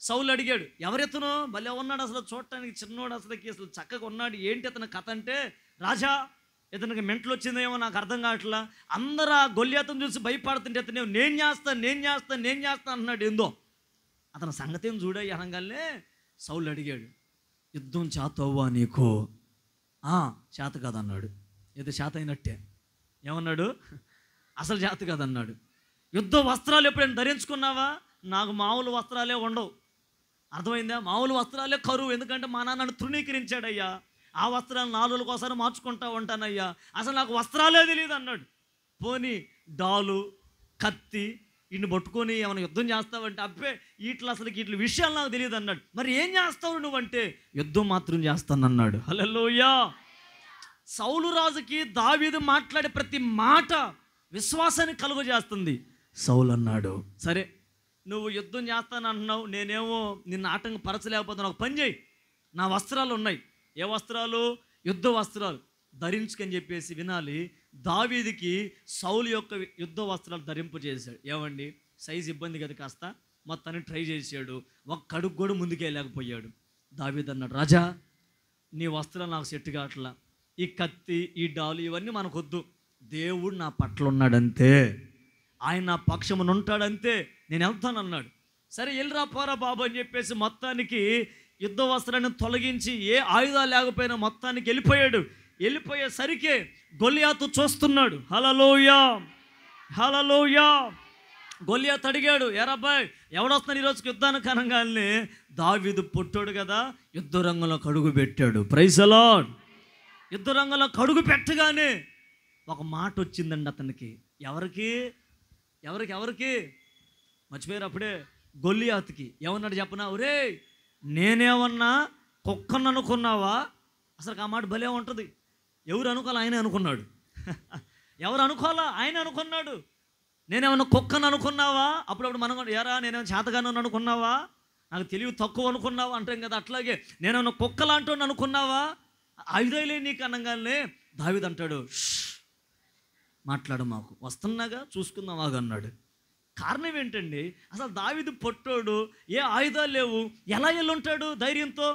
సౌలు అడిగాడు, ఎవరెతను? భలే ఉన్నాడు అసలు, చూడటానికి చిన్నోడు, అసలు చక్కగా ఉన్నాడు, ఏంటి అతని కథ అంటే, రాజా ఇతనికి మెంటలు వచ్చిందేమో నాకు అర్థం కావట్లా, అందరూ ఆ గొల్యాతను చూసి భయపడుతుంటే అతను నేను చేస్తా అన్నాడు. ఏందో అతని సంగతి ఏం చూడ అనగానే సౌలు అడిగాడు, యుద్ధం చేతవ్వా నీకు? చేత కాదన్నాడు. ఏదో చేత అయినట్టే. ఏమన్నాడు? అసలు చేత కాదన్నాడు. యుద్ధ వస్త్రాలు ఎప్పుడైనా ధరించుకున్నావా? నాకు మామూలు వస్త్రాలే ఉండవు. అర్థమైందా? మామూలు వస్త్రాలే కరువు. ఎందుకంటే మా నాన్న నన్ను తృణీకరించాడయ్యా. ఆ వస్త్రాలు 4 రోజులకోసారి మార్చుకుంటా ఉంటానయ్యా. అసలు నాకు వస్త్రాలే తెలియదు అన్నాడు. పోనీ డాలు, కత్తి ఇన్ని పట్టుకొని ఏమైనా యుద్ధం చేస్తావంటే, అబ్బే వీటి విషయాలు నాకు తెలియదు అన్నాడు. మరి ఏం చేస్తావు నువ్వంటే, యుద్ధం మాత్రం చేస్తానన్నాడు. హల్లెలూయా. సౌలు రాజుకి దావీదు మాట్లాడే ప్రతి మాట విశ్వాసాన్ని కలుగజేస్తుంది. సౌలు అన్నాడు, సరే నువ్వు యుద్ధం చేస్తానంటున్నావు, నేనేమో నిన్ను ఆటంకపరచలేకపోతున్నాను. ఒక పని చేయి, నా వస్త్రాలు ఉన్నాయి. ఏ వస్త్రాలు? యుద్ధ వస్త్రాలు ధరించుకని చెప్పేసి వినాలి. దావీదుకి సౌలు యొక్క యుద్ధ వస్త్రాలు ధరింపజేశాడు. ఏమండి, సైజు ఇబ్బంది కదా, కాస్త మొత్తాన్ని ట్రై చేశాడు. ఒక్క అడుగు కూడా ముందుకెళ్ళలేకపోయాడు. దావీదు అన్నాడు, రాజా నీ వస్త్రాలు నాకు సెట్ కావట్లా, ఈ కత్తి, ఈ డాలు ఇవన్నీ మనకొద్దు. దేవుడు నా పట్ల ఉన్నాడంతే, ఆయన నా పక్షమున ఉంటాడంతే, నేను వెళ్తానన్నాడు. సరే వెళ్ళిరా పోరా బాబు అని చెప్పేసి మొత్తానికి యుద్ధ వస్త్రాన్ని తొలగించి ఏ ఆయుధాలు లేకపోయినా మొత్తానికి వెళ్ళిపోయాడు. వెళ్ళిపోయేసరికి గొల్యాతు చూస్తున్నాడు. హల్లెలూయా, హల్లెలూయా. గొల్యాతు అడిగాడు, ఏరబ్బాయ్ ఎవడొస్తున్నాడు ఈరోజుకి యుద్ధానికి అనగానే, దావీదు పుట్టాడు కదా, యుద్ధ రంగంలోకి అడుగు పెట్టాడు. Praise the lord. యుద్ధ రంగంలోకి అడుగు పెట్టగానే ఒక మాట వచ్చిందండి అతనికి. ఎవరికి? మర్చిపోయారు అప్పుడే. గొల్యాతుకి. ఏమన్నాడు చెప్పనా? ఒరే నేనేమన్నా కుక్కను అనుకున్నావా? అసలు ఆ మాట భలే ఉంటుంది. ఎవరు అనుకోవాలి? ఆయన అనుకున్నాడు. ఎవరు అనుకోవాలా? ఆయన అనుకున్నాడు. నేనేమన్నా కుక్కను అనుకున్నావా? అప్పుడప్పుడు మనం ఎరా నేనేమన్నా చేతగాను అనుకున్నావా? నాకు తెలివి తక్కువ అనుకున్నావా అంటాం కదా, అట్లాగే నేనేమన్నా కుక్క లాంటి అనుకున్నావా? ఆయుధాలే నీకు అనగానే దావీదు అంటాడు, మాట్లాడు, మాకు వస్తున్నాగా చూసుకుందామాగా అన్నాడు. కారణం ఏంటండి? అసలు దావీదు పొట్టోడు, ఏ ఆయుధాలు లేవు, ఎలా వెళ్ళుంటాడు ధైర్యంతో?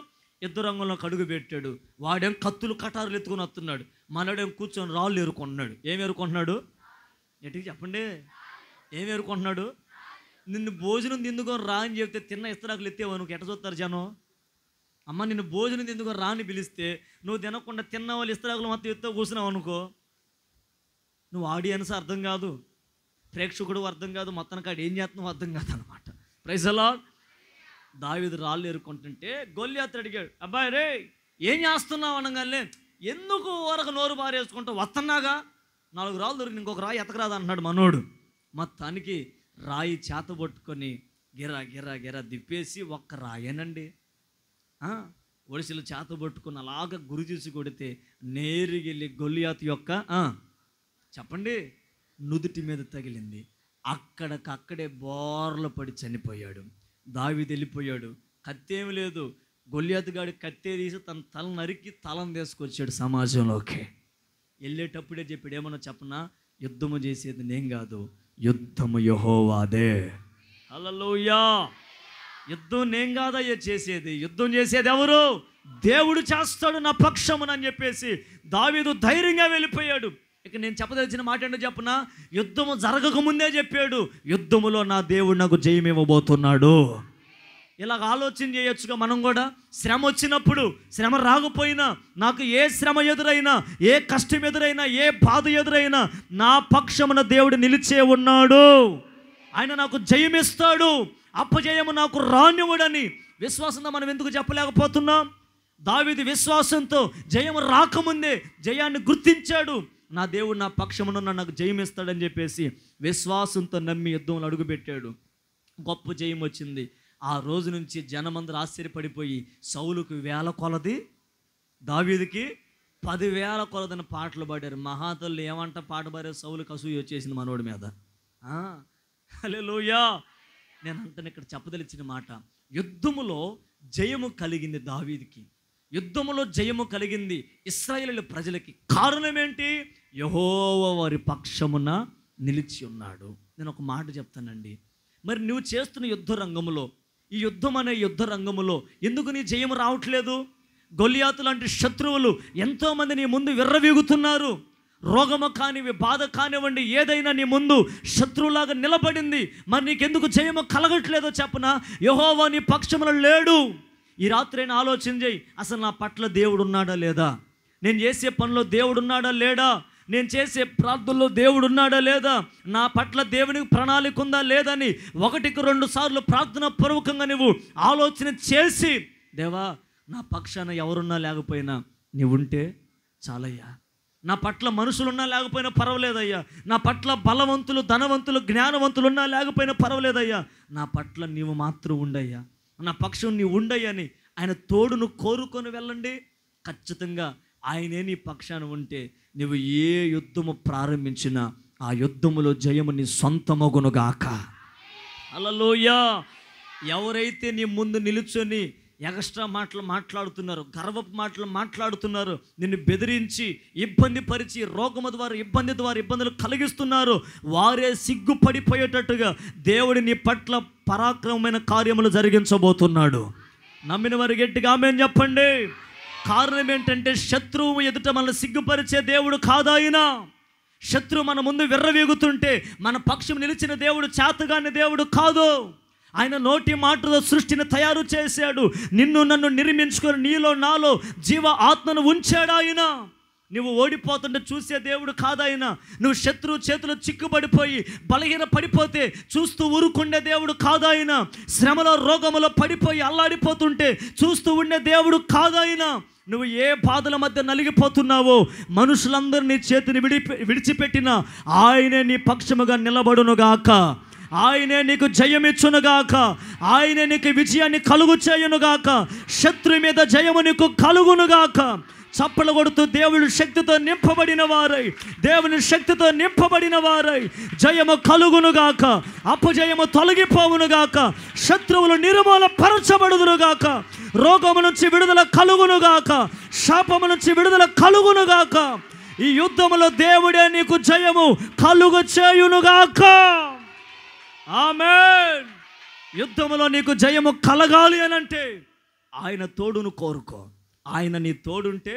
యుద్ధ రంగంలో అడుగు పెట్టాడు. వాడేం కత్తులు కటారులు ఎత్తుకొని వస్తున్నాడు, మనడేం కూర్చొని రాళ్ళు ఏరుకుంటున్నాడు. ఏం ఏరుకుంటున్నాడు? ఎటుకి చెప్పండి, ఏం ఏరుకుంటున్నాడు? నిన్ను భోజనం తిందుకొని రా అని చెప్తే తిన్న ఇస్తరాకులు ఎత్తేవా నువ్వు? ఎట్ట చూస్తారు జనం? అమ్మ నిన్ను భోజనం తిందుకొని రా అని పిలిస్తే నువ్వు తినకుండా తిన్న వాళ్ళు ఇస్తరాకులు మొత్తం ఎత్తో కూర్చున్నావు అనుకో, నువ్వు ఆడియన్స్ అర్థం కాదు, ప్రేక్షకుడు అర్థం కాదు, మొత్తానికి కాడు ఏం చేస్తున్నావు అర్థం కాదు అనమాట. Praise the lord. దావీదు రాళ్ళు ఏరుకుంటుంటే గొల్యాతు అడిగాడు, అబ్బాయి రే ఏం చేస్తున్నావు అనగానే, ఎందుకు వరకు నోరు బారేసుకుంటావు, వస్తున్నాగా 4 రాళ్ళు దొరికి ఇంకొక రాయి ఎతకరాదు అంటున్నాడు మనోడు. మొత్తానికి రాయి చేత పట్టుకొని గిరా గిరా గిరా దిప్పేసి ఒక్క రాయేనండి ఒడిసిలు చేత పట్టుకుని అలాగ గురి చూసి కొడితే నేరుగెళ్ళి గొల్యాతు యొక్క చెప్పండి నుదుటి మీద తగిలింది. అక్కడికక్కడే బోర్లు పడి చనిపోయాడు. దావీదు వెళ్ళిపోయాడు. కత్తేమి లేదు. గొల్యాతుగాడి కత్తే తీసి తన తల నరికి తలం తీసుకొచ్చాడు సమాజంలోకి. వెళ్ళేటప్పుడే చెప్పాడు, ఏమన్నా చెప్పనా, యుద్ధము చేసేది నేను కాదు, యుద్ధము యెహోవాదే. హల్లెలూయా. యుద్ధం నేను కాదయ్యా చేసేది, యుద్ధం చేసేది ఎవరు? దేవుడు చేస్తాడు నా పక్షమునని చెప్పేసి దావీదు ధైర్యంగా వెళ్ళిపోయాడు. ఇక నేను చెప్పదలిచిన మాట ఏంటో చెప్పనా, యుద్ధము జరగకముందే చెప్పాడు, యుద్ధములో నా దేవుడు నాకు జయం ఇవ్వబోతున్నాడు. ఇలాగ ఆలోచన చేయొచ్చుగా మనం కూడా. శ్రమ వచ్చినప్పుడు, శ్రమ రాకపోయినా, నాకు ఏ శ్రమ ఎదురైనా, ఏ కష్టం ఎదురైనా, ఏ బాధ ఎదురైనా నా పక్షమున దేవుడు నిలిచే ఉన్నాడు, ఆయన నాకు జయమిస్తాడు, అపజయము నాకు రానివ్వడని విశ్వాసంతో మనం ఎందుకు చెప్పలేకపోతున్నాం? దావీదు విశ్వాసంతో జయము రాకముందే జయాన్ని గుర్తించాడు. నా దేవుడు నా పక్షమున నాకు జయమిస్తాడని చెప్పేసి విశ్వాసంతో నమ్మి యుద్ధంలో అడుగుపెట్టాడు. గొప్ప జయం వచ్చింది. ఆ రోజు నుంచి జనమందరూ ఆశ్చర్యపడిపోయి సౌలుకు 1000 కొలది, దావీదుకి 10,000 కొలదని పాటలు పాడారు. మహాతల్లు ఏమంట పాట పాడారు? సౌలుకు అసూయ వచ్చేసింది మనోడి మీద. హల్లెలూయా. నేను అంటాను ఇక్కడ చెప్పదలిచిన మాట, యుద్ధములో జయము కలిగింది దావీదుకి, యుద్ధములో జయము కలిగింది ఇశ్రాయేలు ప్రజలకి. కారణం ఏంటి? యెహోవా వారి పక్షమున నిలిచి ఉన్నాడు. నేను ఒక మాట చెప్తానండి, మరి నువ్వు చేస్తున్న యుద్ధ రంగములో, ఈ యుద్ధం అనే యుద్ధ రంగములో ఎందుకు నీ జయం రావట్లేదు? గొలియాతు లాంటి శత్రువులు ఎంతోమంది నీ ముందు విర్రవీగుతున్నారు. రోగము కానివి, బాధ కానివ్వండి, ఏదైనా నీ ముందు శత్రువులాగా నిలబడింది. మరి నీకెందుకు జయము కలగట్లేదో చెప్పనా? యెహోవా నీ పక్షమున లేడు. ఈ రాత్రి అయినా ఆలోచన చేయి, అసలు నా పట్ల దేవుడు ఉన్నాడా లేదా? నేను చేసే పనిలో దేవుడు ఉన్నాడా లేడా? నేను చేసే ప్రార్థనలో దేవుడు ఉన్నాడా లేదా? నా పట్ల దేవునికి ప్రణాళిక ఉందా లేదని 1-2 సార్లు ప్రార్థన పూర్వకంగా నువ్వు ఆలోచన చేసి, దేవా నా పక్షాన ఎవరున్నా లేకపోయినా నీవుంటే చాలయ్యా, నా పట్ల మనుషులున్నా లేకపోయినా పర్వాలేదయ్యా, నా పట్ల బలవంతులు, ధనవంతులు, జ్ఞానవంతులు ఉన్నా లేకపోయినా పర్వాలేదయ్యా, నా పట్ల నీవు మాత్రం ఉండయ్యా, నా పక్షం నీవు ఉండయ్యని ఆయన తోడును కోరుకొని వెళ్ళండి. ఖచ్చితంగా ఆయనే నీ పక్షాన ఉంటే నువ్వు ఏ యుద్ధము ప్రారంభించినా ఆ యుద్ధములో జయము నీ సొంతమగునుగాక. హల్లెలూయా. ఎవరైతే నీ ముందు నిలుచొని ఎక్స్ట్రా మాటలు మాట్లాడుతున్నారు, గర్వపు మాటలు మాట్లాడుతున్నారు, నిన్ను బెదిరించి ఇబ్బంది పరిచి రోగము ద్వారా ఇబ్బందులు కలిగిస్తున్నారు, వారే సిగ్గుపడిపోయేటట్టుగా దేవుడు నీ పట్ల పరాక్రమమైన కార్యములు జరిగించబోతున్నాడు. నమ్మిన వారి గట్టిగా ఆమేన్ చెప్పండి. కారణం ఏంటంటే శత్రువు ఎదుట మనల్ని సిగ్గుపరిచే దేవుడు కాదాయన. శత్రువు మన ముందు విర్రవీగుతుంటే మన పక్షం నిలిచిన దేవుడు చేతగాని దేవుడు కాదు. ఆయన నోటి మాటలో సృష్టిని తయారు చేశాడు. నిన్ను నన్ను నిర్మించుకొని నీలో నాలో జీవ ఆత్మను ఉంచాడు ఆయన. నువ్వు ఓడిపోతుంటే చూసే దేవుడు కాదాయన. నువ్వు శత్రువు చేతులు చిక్కుపడిపోయి బలహీన పడిపోతే చూస్తూ ఊరుకుండే దేవుడు కాదాయన. శ్రమలో రోగములో పడిపోయి అల్లాడిపోతుంటే చూస్తూ ఉండే దేవుడు కాదాయన. నువ్వు ఏ బాధల మధ్య నలిగిపోతున్నావో, మనుషులందరూ నీ చేతిని విడిచిపెట్టినా ఆయనే నీ పక్షముగా నిలబడునుగాక, ఆయనే నీకు జయమిచ్చునుగాక, ఆయనే నీకు విజయాన్ని కలుగు చేయునుగాక, శత్రు మీద జయము నీకు కలుగునుగాక. చప్పలు కొడుతూ దేవుని శక్తితో నింపబడిన వారై, దేవుని శక్తితో నింపబడిన వారై జయము కలుగునుగాక, అపజయము తొలగిపోవునుగాక, శత్రువులు నిర్మూలపరచబడుదురుగాక, రోగము నుంచి విడుదల కలుగునుగాక, శాపము నుంచి విడుదల కలుగునుగాక. ఈ యుద్ధములో దేవుడే నీకు జయము కలుగు చేయునుగాక. ఆమేన్. యుద్ధములో నీకు జయము కలగాలి అనంటే ఆయన తోడును కోరుకో. ఆయన నీ తోడుంటే,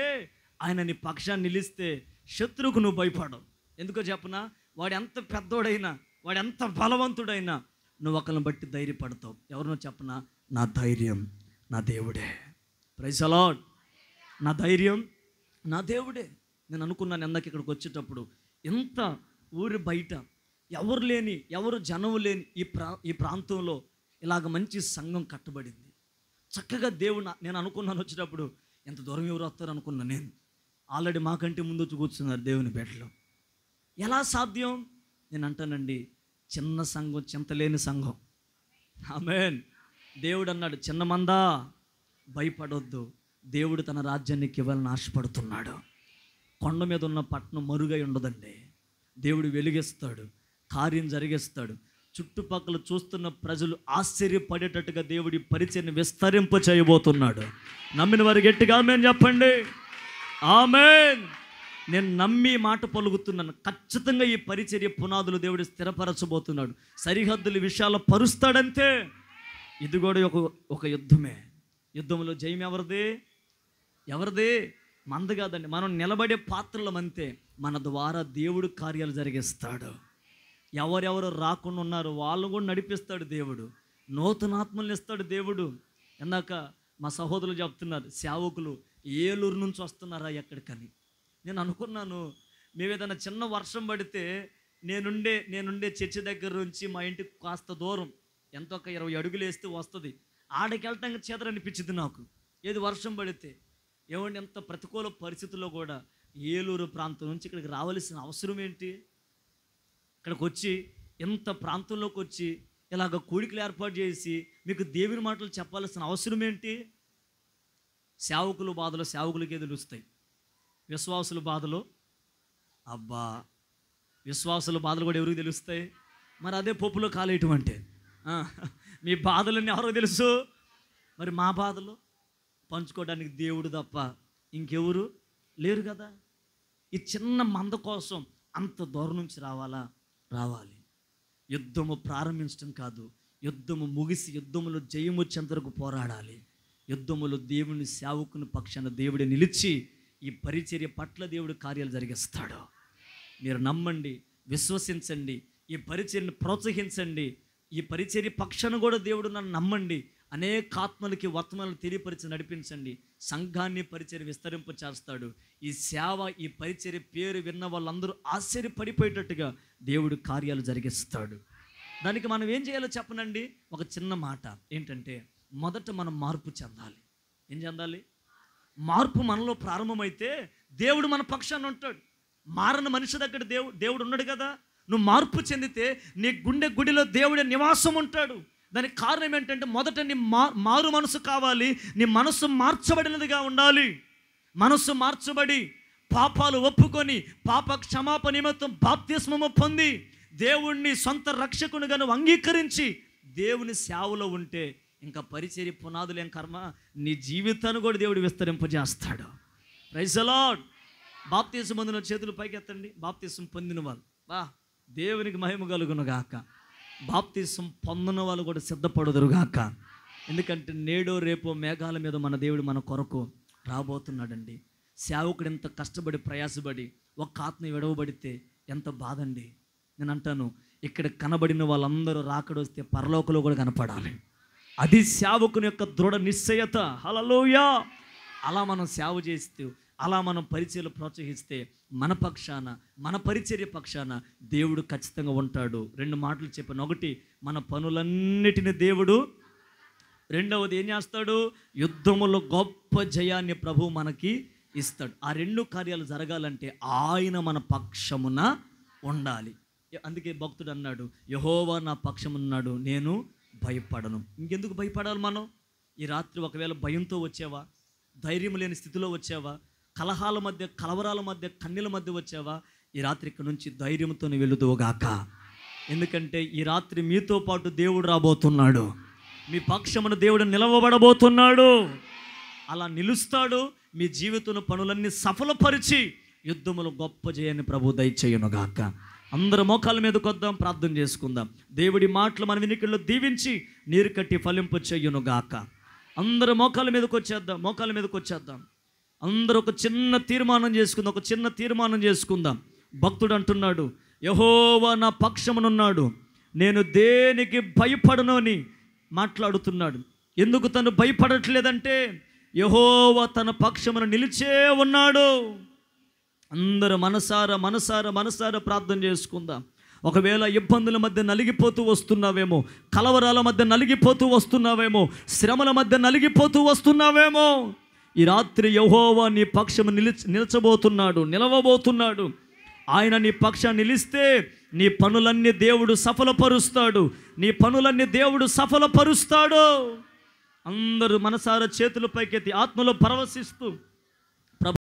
ఆయన నీ పక్షాన్ని నిలిస్తే శత్రువుకు నువ్వు భయపడవు. ఎందుకో చెప్పనా? వాడు ఎంత పెద్దోడైనా, వాడు ఎంత బలవంతుడైనా నువ్వు ఒకరిని బట్టి ధైర్యపడతావు. ఎవరినో చెప్పనా? నా ధైర్యం నా దేవుడే. Praise the lord. నా ధైర్యం నా దేవుడే. నేను అనుకున్నాను ఎందాక ఇక్కడికి వచ్చేటప్పుడు, ఎంత ఊరి బయట ఎవరు జనము లేని ఈ ప్రాంతంలో ఇలాగ మంచి సంఘం కట్టబడింది. చక్కగా దేవుడు, నేను అనుకున్నాను వచ్చేటప్పుడు ఎంత దూరం ఎవరు వస్తారు అనుకున్నా. నేను ఆల్రెడీ మాకంటే ముందు వచ్చి కూర్చున్నారు దేవుని పేటలో. ఎలా సాధ్యం? నేను అంటానండి, చిన్న సంఘం, చింతలేని సంఘం. ఆమేన్. దేవుడు అన్నాడు, చిన్న మందా భయపడొద్దు, దేవుడు తన రాజ్యానికి ఇవ్వాలని ఆశపడుతున్నాడు. కొండ మీద ఉన్న పట్టణం మరుగై ఉండదండి. దేవుడు వెలిగిస్తాడు, కార్యం జరిగిస్తాడు. చుట్టుపక్కల చూస్తున్న ప్రజలు ఆశ్చర్యపడేటట్టుగా దేవుడి పరిచయాన్ని విస్తరింప చేయబోతున్నాడు. నమ్మిన వారు గట్టిగా ఆమేన్ చెప్పండి. ఆమేన్. నేను నమ్మి మాట పలుకుతున్నాను. ఖచ్చితంగా ఈ పరిచర్య పునాదులు దేవుడు స్థిరపరచబోతున్నాడు. సరిహద్దుల విషయాలు పరుస్తాడంతే. ఇది కూడా ఒక యుద్ధమే. యుద్ధంలో జయం ఎవరిది? మంద కాదండి. మనం నిలబడే పాత్రలం అంతే. మన ద్వారా దేవుడు కార్యాలు జరిగిస్తాడు. ఎవరెవరు రాకుండా ఉన్నారు వాళ్ళు కూడా నడిపిస్తాడు దేవుడు. నూతన ఆత్మల్ని ఇస్తాడు దేవుడు. ఇందాక మా సహోదరులు చెప్తున్నారు, సేవకులు ఏలూరు నుంచి వస్తున్నారా ఎక్కడికని. నేను అనుకున్నాను, మేము ఏదైనా చిన్న వర్షం పడితే నేనుండే చర్చి దగ్గర నుంచి మా ఇంటికి కాస్త దూరం, ఎంతో ఒక 20 అడుగులు వేస్తే వస్తుంది, ఆడికి వెళ్ళటానికి చేదరనిపించింది నాకు ఏది వర్షం పడితే. ఏమండి, ఎంత ప్రతికూల పరిస్థితుల్లో కూడా ఏలూరు ప్రాంతం నుంచి ఇక్కడికి రావాల్సిన అవసరం ఏంటి? ఇక్కడికి వచ్చి ఎంత ప్రాంతంలోకి వచ్చి ఇలాగ కూడికలు ఏర్పాటు చేసి మీకు దేవుని మాటలు చెప్పాల్సిన అవసరం ఏంటి? సేవకుల బాధలు సేవకులకే తెలుస్తాయి, విశ్వాసుల బాధలు అబ్బా విశ్వాసుల బాధలు కూడా ఎవరికి తెలుస్తాయి? మరి అదే పప్పులో కాలేయటం అంటే మీ బాధలన్నీ ఎవరికి తెలుసు? మరి మా బాధలు పంచుకోవడానికి దేవుడు తప్ప ఇంకెవరు లేరు కదా. ఈ చిన్న మంద కోసం అంత దూరం నుంచి రావాలి. యుద్ధము ప్రారంభించడం కాదు, యుద్ధము ముగిసి యుద్ధములో జయం వచ్చేంత వరకు పోరాడాలి. యుద్ధములో దేవుని సేవకుని పక్షాన దేవుడు నిలిచి ఈ పరిచర్య పట్ల దేవుడు కార్యాలు జరిగిస్తాడు. మీరు నమ్మండి, విశ్వసించండి, ఈ పరిచర్యను ప్రోత్సహించండి. ఈ పరిచర్య పక్షాన కూడా దేవుడు నన్ను నమ్మండి. అనేక ఆత్మలకి వర్తమానాలు తెలియపరిచి నడిపించండి. సంఘాన్ని పరిచర్య విస్తరింప చేస్తాడు. ఈ సేవ, ఈ పరిచర్య పేరు విన్న వాళ్ళందరూ ఆశ్చర్యపడిపోయేటట్టుగా దేవుడు కార్యాలు జరిగిస్తాడు. దానికి మనం ఏం చేయాలో చెప్పనండి. ఒక చిన్న మాట ఏంటంటే, మొదట మనం మార్పు చెందాలి. ఏం చెందాలి? మార్పు మనలో ప్రారంభమైతే దేవుడు మన పక్షాన ఉంటాడు. మారని మనిషి దగ్గర దేవుడు ఉన్నాడు కదా. నువ్వు మార్పు చెందితే నీ గుడిలో దేవుడే నివాసం ఉంటాడు. దానికి కారణం ఏంటంటే, మొదట నీ మారు మనసు కావాలి. నీ మనసు మార్చబడినదిగా ఉండాలి. మనసు మార్చబడి పాపాలు ఒప్పుకొని పాప క్షమాపణ నిమిత్తం బాప్తిస్మము పొంది దేవుణ్ణి సొంత రక్షకునిగా నువ్వు అంగీకరించి దేవుని సేవలో ఉంటే ఇంకా పరిచర్య పునాదులేం కర్మ, నీ జీవితాన్ని కూడా దేవుడు విస్తరింపజేస్తాడు. Praise the lord. బాప్తిసం పొందిన చేతులు పైకెత్తండి. బాప్తిసం పొందిన వాళ్ళు దేవునికి మహిమ కలుగును గాక. బాప్తిసం పొందిన వాళ్ళు కూడా సిద్ధపడుదురు గాక. ఎందుకంటే నేడో రేపో మేఘాల మీద మన దేవుడు మన కొరకు రాబోతున్నాడండి. సేవకుడు ఎంత కష్టపడి ప్రయాసపడి ఒక్క ఆత్మ విడవబడితే ఎంత బాధండి. నేను అంటాను, ఇక్కడ కనబడిన వాళ్ళందరూ రాకడొస్తే పరలోకంలో కూడా కనపడాలి. అది సేవకుని యొక్క దృఢ నిశ్చయత. హల్లెలూయా. అలా మనం సేవ చేస్తూ, అలా మనం పరిచర్యలు ప్రోత్సహిస్తే మన పక్షాన, మన పరిచర్య పక్షాన దేవుడు ఖచ్చితంగా ఉంటాడు. 2 మాటలు చెప్పాను. ఒకటి, మన పనులన్నిటిని దేవుడు. రెండవది ఏం చేస్తాడు? యుద్ధములో గొప్ప జయాన్ని ప్రభువు మనకి ఇస్తాడు. ఆ 2 కార్యాలు జరగాలంటే ఆయన మన పక్షమున ఉండాలి. అందుకే భక్తుడు అన్నాడు, యెహోవా నా పక్షమున్నాడు, నేను భయపడను. ఇంకెందుకు భయపడాలి మనం? ఈ రాత్రి ఒకవేళ భయంతో వచ్చావా, ధైర్యం లేని స్థితిలో వచ్చావా, కలహాల మధ్య, కలవరాల మధ్య, కన్నీల మధ్య వచ్చావా, ఈ రాత్రి ఇక్కడ నుంచి ధైర్యంతో వెళుదువుగాక. ఎందుకంటే ఈ రాత్రి మీతో పాటు దేవుడు రాబోతున్నాడు. మీ పక్షమున దేవుడు నిలవబడబోతున్నాడు. అలా నిలుస్తాడు. మీ జీవితంలో పనులన్నీ సఫలపరిచి యుద్ధములో గొప్ప జయాన్ని ప్రభు దయచేయునుగాక. అందరూ మోకాళ్ళ మీదకి వద్దాం, ప్రార్థన చేసుకుందాం. దేవుడి మాటలు మన వినికిడిలో దీవించి నీరు కట్టి ఫలింపు చెయ్యునుగాక. అందరూ మోకాళ్ళ మీదకి వచ్చేద్దాం. అందరూ ఒక చిన్న తీర్మానం చేసుకుందాం. భక్తుడు అంటున్నాడు, యెహోవా నా పక్షమునున్నాడు, నేను దేనికి భయపడను అని మాట్లాడుతున్నాడు. ఎందుకు తను భయపడట్లేదంటే, యెహోవా తన పక్షమున నిలిచే ఉన్నాడు. అందరూ మనసారా ప్రార్థన చేసుకుందాం. ఒకవేళ ఇబ్బందుల మధ్య నలిగిపోతూ వస్తున్నావేమో, కలవరాల మధ్య నలిగిపోతూ వస్తున్నావేమో, శ్రమల మధ్య నలిగిపోతూ వస్తున్నావేమో, ఈ రాత్రి యెహోవా నీ పక్షము నిలవబోతున్నాడు. ఆయన నీ పక్షాన్ని నిలిస్తే నీ పనులన్నీ దేవుడు సఫలపరుస్తాడు. అందరూ మనసారా చేతుల పైకెత్తి ఆత్మలో పరవశిస్తూ